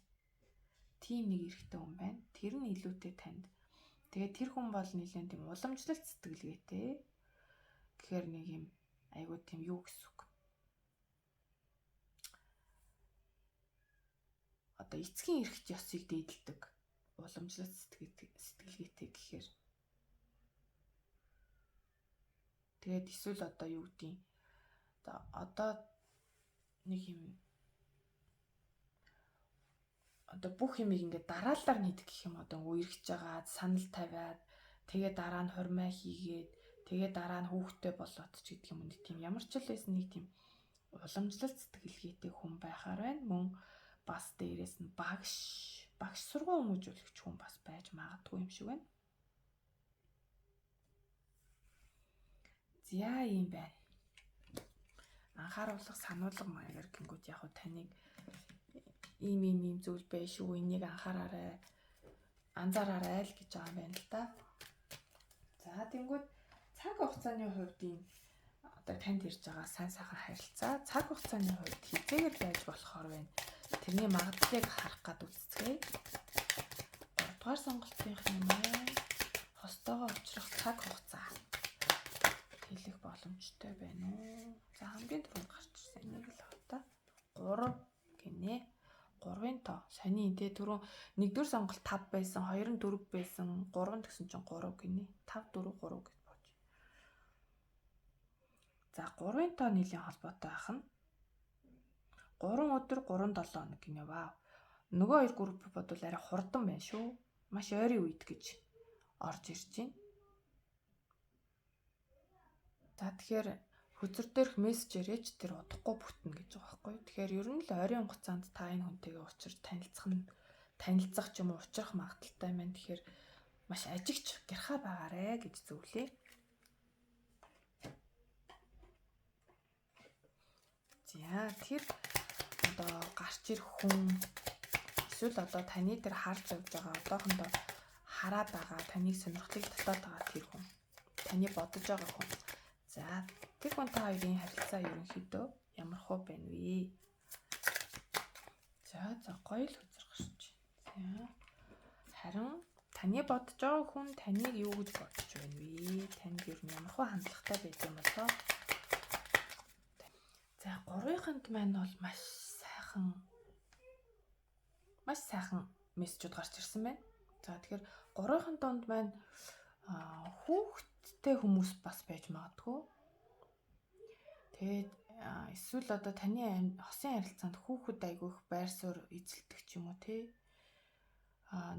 Тийм нэг эрэгтэй хүн байна. Тэр нь илүүтэй танд. Тэгээд тэр хүн бол нэлээд тийм уламжлалт сэтгэлгээтэй. Тэгэхээр нэг юм айгуу тийм юу гэсэн үг. Одоо эцгийн эрхт ёсыг дээдэлдэг. Уламжлалт сэтгэлгээтэй гэхээр. Тэгээд эсвэл одоо юу гэдгийг одоо нэг юм одоо бүх юмыг ингээд дараалалаар нийдэг гэх юм одоо үерхэж байгаа санал тавиад тэгээ дараа нь хурмаа хийгээд тэгээ дараа нь хүүхдтэй болоод ч гэдэг юм нэг тийм ямар ч л байсан нэг тийм уламжлалт сэтгэлгээтэй хүн байхаар байна. Мөн бас дээрээс нь багш сургууль хүмүүжүүлэгч хүн бас байж магадгүй юм шиг байна. За ийм байна. Анхааруулга сануулга маягаар гингүүд яг хөө таныг ийм зүйл bay шүү. Энийг анзаараарай л гэж байгаа юм байна л да. За тэнгүүд цаг хугацааны хувьд ийм одоо танд ирж байгаа сайн сайхан харилцаа цаг хугацааны хувьд хизээгээр байж болохоор байна. Тэрний магадлалыг харах гад үзцгээе. 3 дугаар сонголтын маань хостойгоо уулзах цаг хугацаа хэлэх боломжтой байна уу? За хамгийн түрүүнд гарч ирсэн энийг л хавтаа 3 гинэ. 3-ын тоо. Сони энэ түрүү 1-р сонголт 5 байсан, 2 нь 4 байсан, 3 гэсэн чинь 3 гинэ. 5 4 3 гэж бооч. За 3-ын тоо нэлийн холбоотой байх нь 3 өдөр 3-7 хоног гинэ. Вау. Нөгөө хоёр групп бодвол арай хурдан байна шүү. Маш ойрын үед гэж орж ирж байна. За тэгэхээр хөзөр дээрх мессежээрэж тэр удахгүй бүтнэ гэж байгаа байхгүй. Тэгэхээр ер нь л ойрын хугацаанд та энэ хүнтэйгээ уулзаж танилцах ч юм уу уулзах магадaltaй байна. Тэгэхээр маш ажигч гэрхаа байгаарэ гэж зөвлөе. За тэр одоо гарч ирэх хүн эсвэл одоо таны тэр харж явж байгаа одоохондоо хараад байгаа таныг сонирхлыг татаад байгаа тэр хүн таны бодож байгаа хүн. За тэр хүн та хоёрын харилцаа ерөнхийдөө ямар хөө байна вэ? За гоё л үзэр гарч байна. Харин таны бодож байгаа хүн таныг юу гэж бодож байна вэ? Танд ер нь ямар хөө хандлагатай байж юм болоо? За 3-нд маань бол маш сайхан мессежүүд гарч ирсэн байна. За тэгэхээр 3-ын донд маань хүүхдтэй хүмүүс бас байж магадгүй. Тэгээд эсвэл одоо таны хосын харилцаанд хүүхэд айгүйх байр суурь эзэлдэг ч юм уу те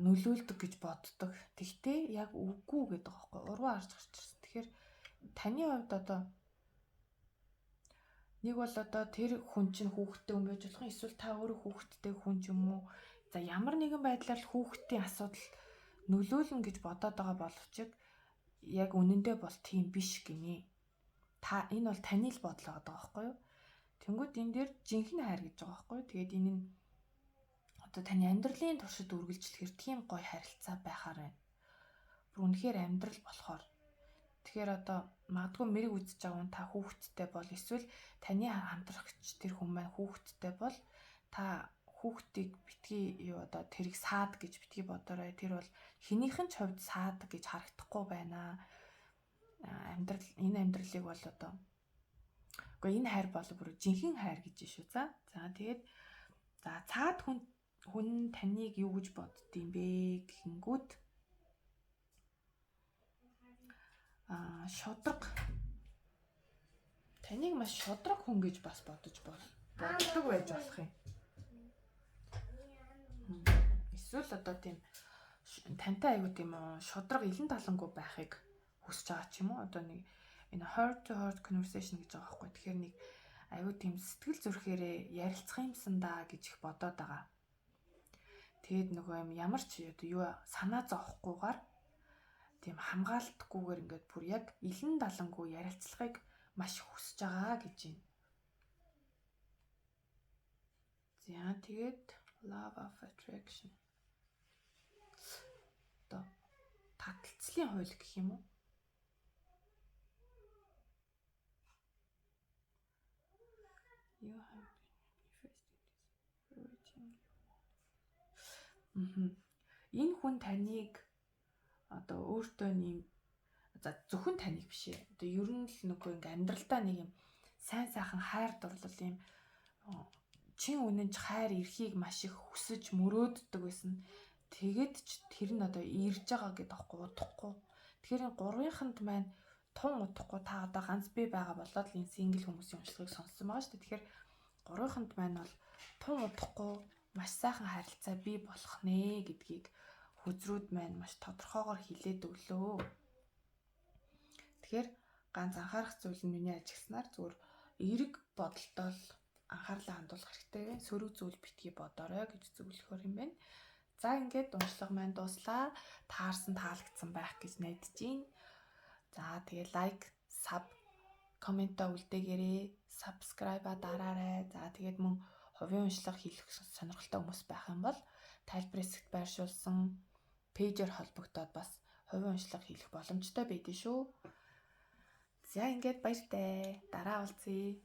нөлөөлдөг гэж боддог. Тэгтээ яг үгүй гэдэг аахгүй уруу харж гарч ирсэн. Тэгэхээр таны хувьд одоо нэг бол одоо тэр хүн чинь хүүхэдтэй хүн байж болох юм эсвэл та өөрөө хүүхэдтэй хүн ч юм уу. За ямар нэгэн байдлаар хүүхдийн асуудал нөлөөлнө гэж бодоод байгаа боловч яг үнэндээ бол тийм биш гинэ. Та энэ бол таны л бодол байгаа байхгүй юу? Тэнгүүд энэ дээр жинхэнэ хайр гэж байгаа байхгүй юу? Тэгээд энэ нь одоо таны амьдралын туршид үргэлжлэхээр тийм гоё харилцаа байхаар байна. Бүр үнэхээр амьдрал болохоор. Тэгэхээр одоо магадгүй мэрэг үзэж байгаа хүн та хүүхэдтэй бол эсвэл таны хамтрагч тэр хүн маань хүүхэдтэй бол та хүүхдийг битгий юу одоо тэрийг саад гэж битгий бодорой. Тэр бол хинийхэн ч хувьд саад гэж харагдахгүй байна. Энэ амьдралыг бол одоо үгүй энэ хайр бол бүр жинхэнэ хайр гэж шүү. За тэгээд за цаад хүн таныг юу гэж боддtiin бэ гэнгүүт шудраг таныг маш шудраг хүн гэж бас боддог байж болох юм. Эсвэл одоо тийм тантай аягүй тийм шудраг илэн талангүй байхыг хүсэж байгаа ч юм уу. Одоо нэг энэ heart to heart conversation гэж байгаа байхгүй. Тэгэхээр нэг аягүй тийм сэтгэл зүрхээрээ ярилцах юмсан да гэж их бодоод байгаа. Тэгэд нөгөө юм ямар ч юу санаа зовхгүйгээр тийм хамгаалтгүйгээр ингээд бүр яг илэн далангүй ярилцлагыг маш хүсэж байгаа гэж байна. За тэгээд love of attraction. Одоо таталцлын хууль гэх юм уу? You have Энэ хүн таныг одоо өөртөө нэм за зөвхөн таныг биш ээ. Одоо ер нь л нөгөө ингээ амьдралдаа нэг юм сайн сайхан хайр дурлал юм чин үнэнч хайр эрхийг маш их хүсэж мөрөөддөг байсан. Тэгээд ч тэр нь одоо ирж байгаа гэдэг аахгүй удахгүй. Тэгэхээр энэ гурвынханд маань тун удахгүй та одоо ганц би байгаа болоод л энэ сингл хүмүүсийн уншлагыг сонссон байгаа шүү дээ. Тэгэхээр гурвынханд маань бол тун удахгүй маш сайхан харилцаа бий болох нэ гэдгийг хүзрүүд маань маш тодорхойгоор хэлээд өглөө. Тэгэхээр ганц анхаарах зүйл нь миний ажигласнаар зүгээр эерэг бодолтой л анхаарлаа хандуулах хэрэгтэй. Сөрөг зүйл битгий бодоорой гэж зөвлөхөр юм байна. За ингээд уншлага маань дуслаа. Таарсан таалагдсан байх гэж найдаж байна. За тэгээ лайк, саб, комментоо үлдээгээрэй, сабскрайба дараарай. За тэгээд мөн хувийн уншлага хийх сонирхолтой хүмүүс байх юм бол тайлбар хэсэгт байршуулсан пэйжээр холбогдоод бас хувийн уншлага хийх боломжтой байдэн шүү. За ингээд баяртай. Дараа уулзъя.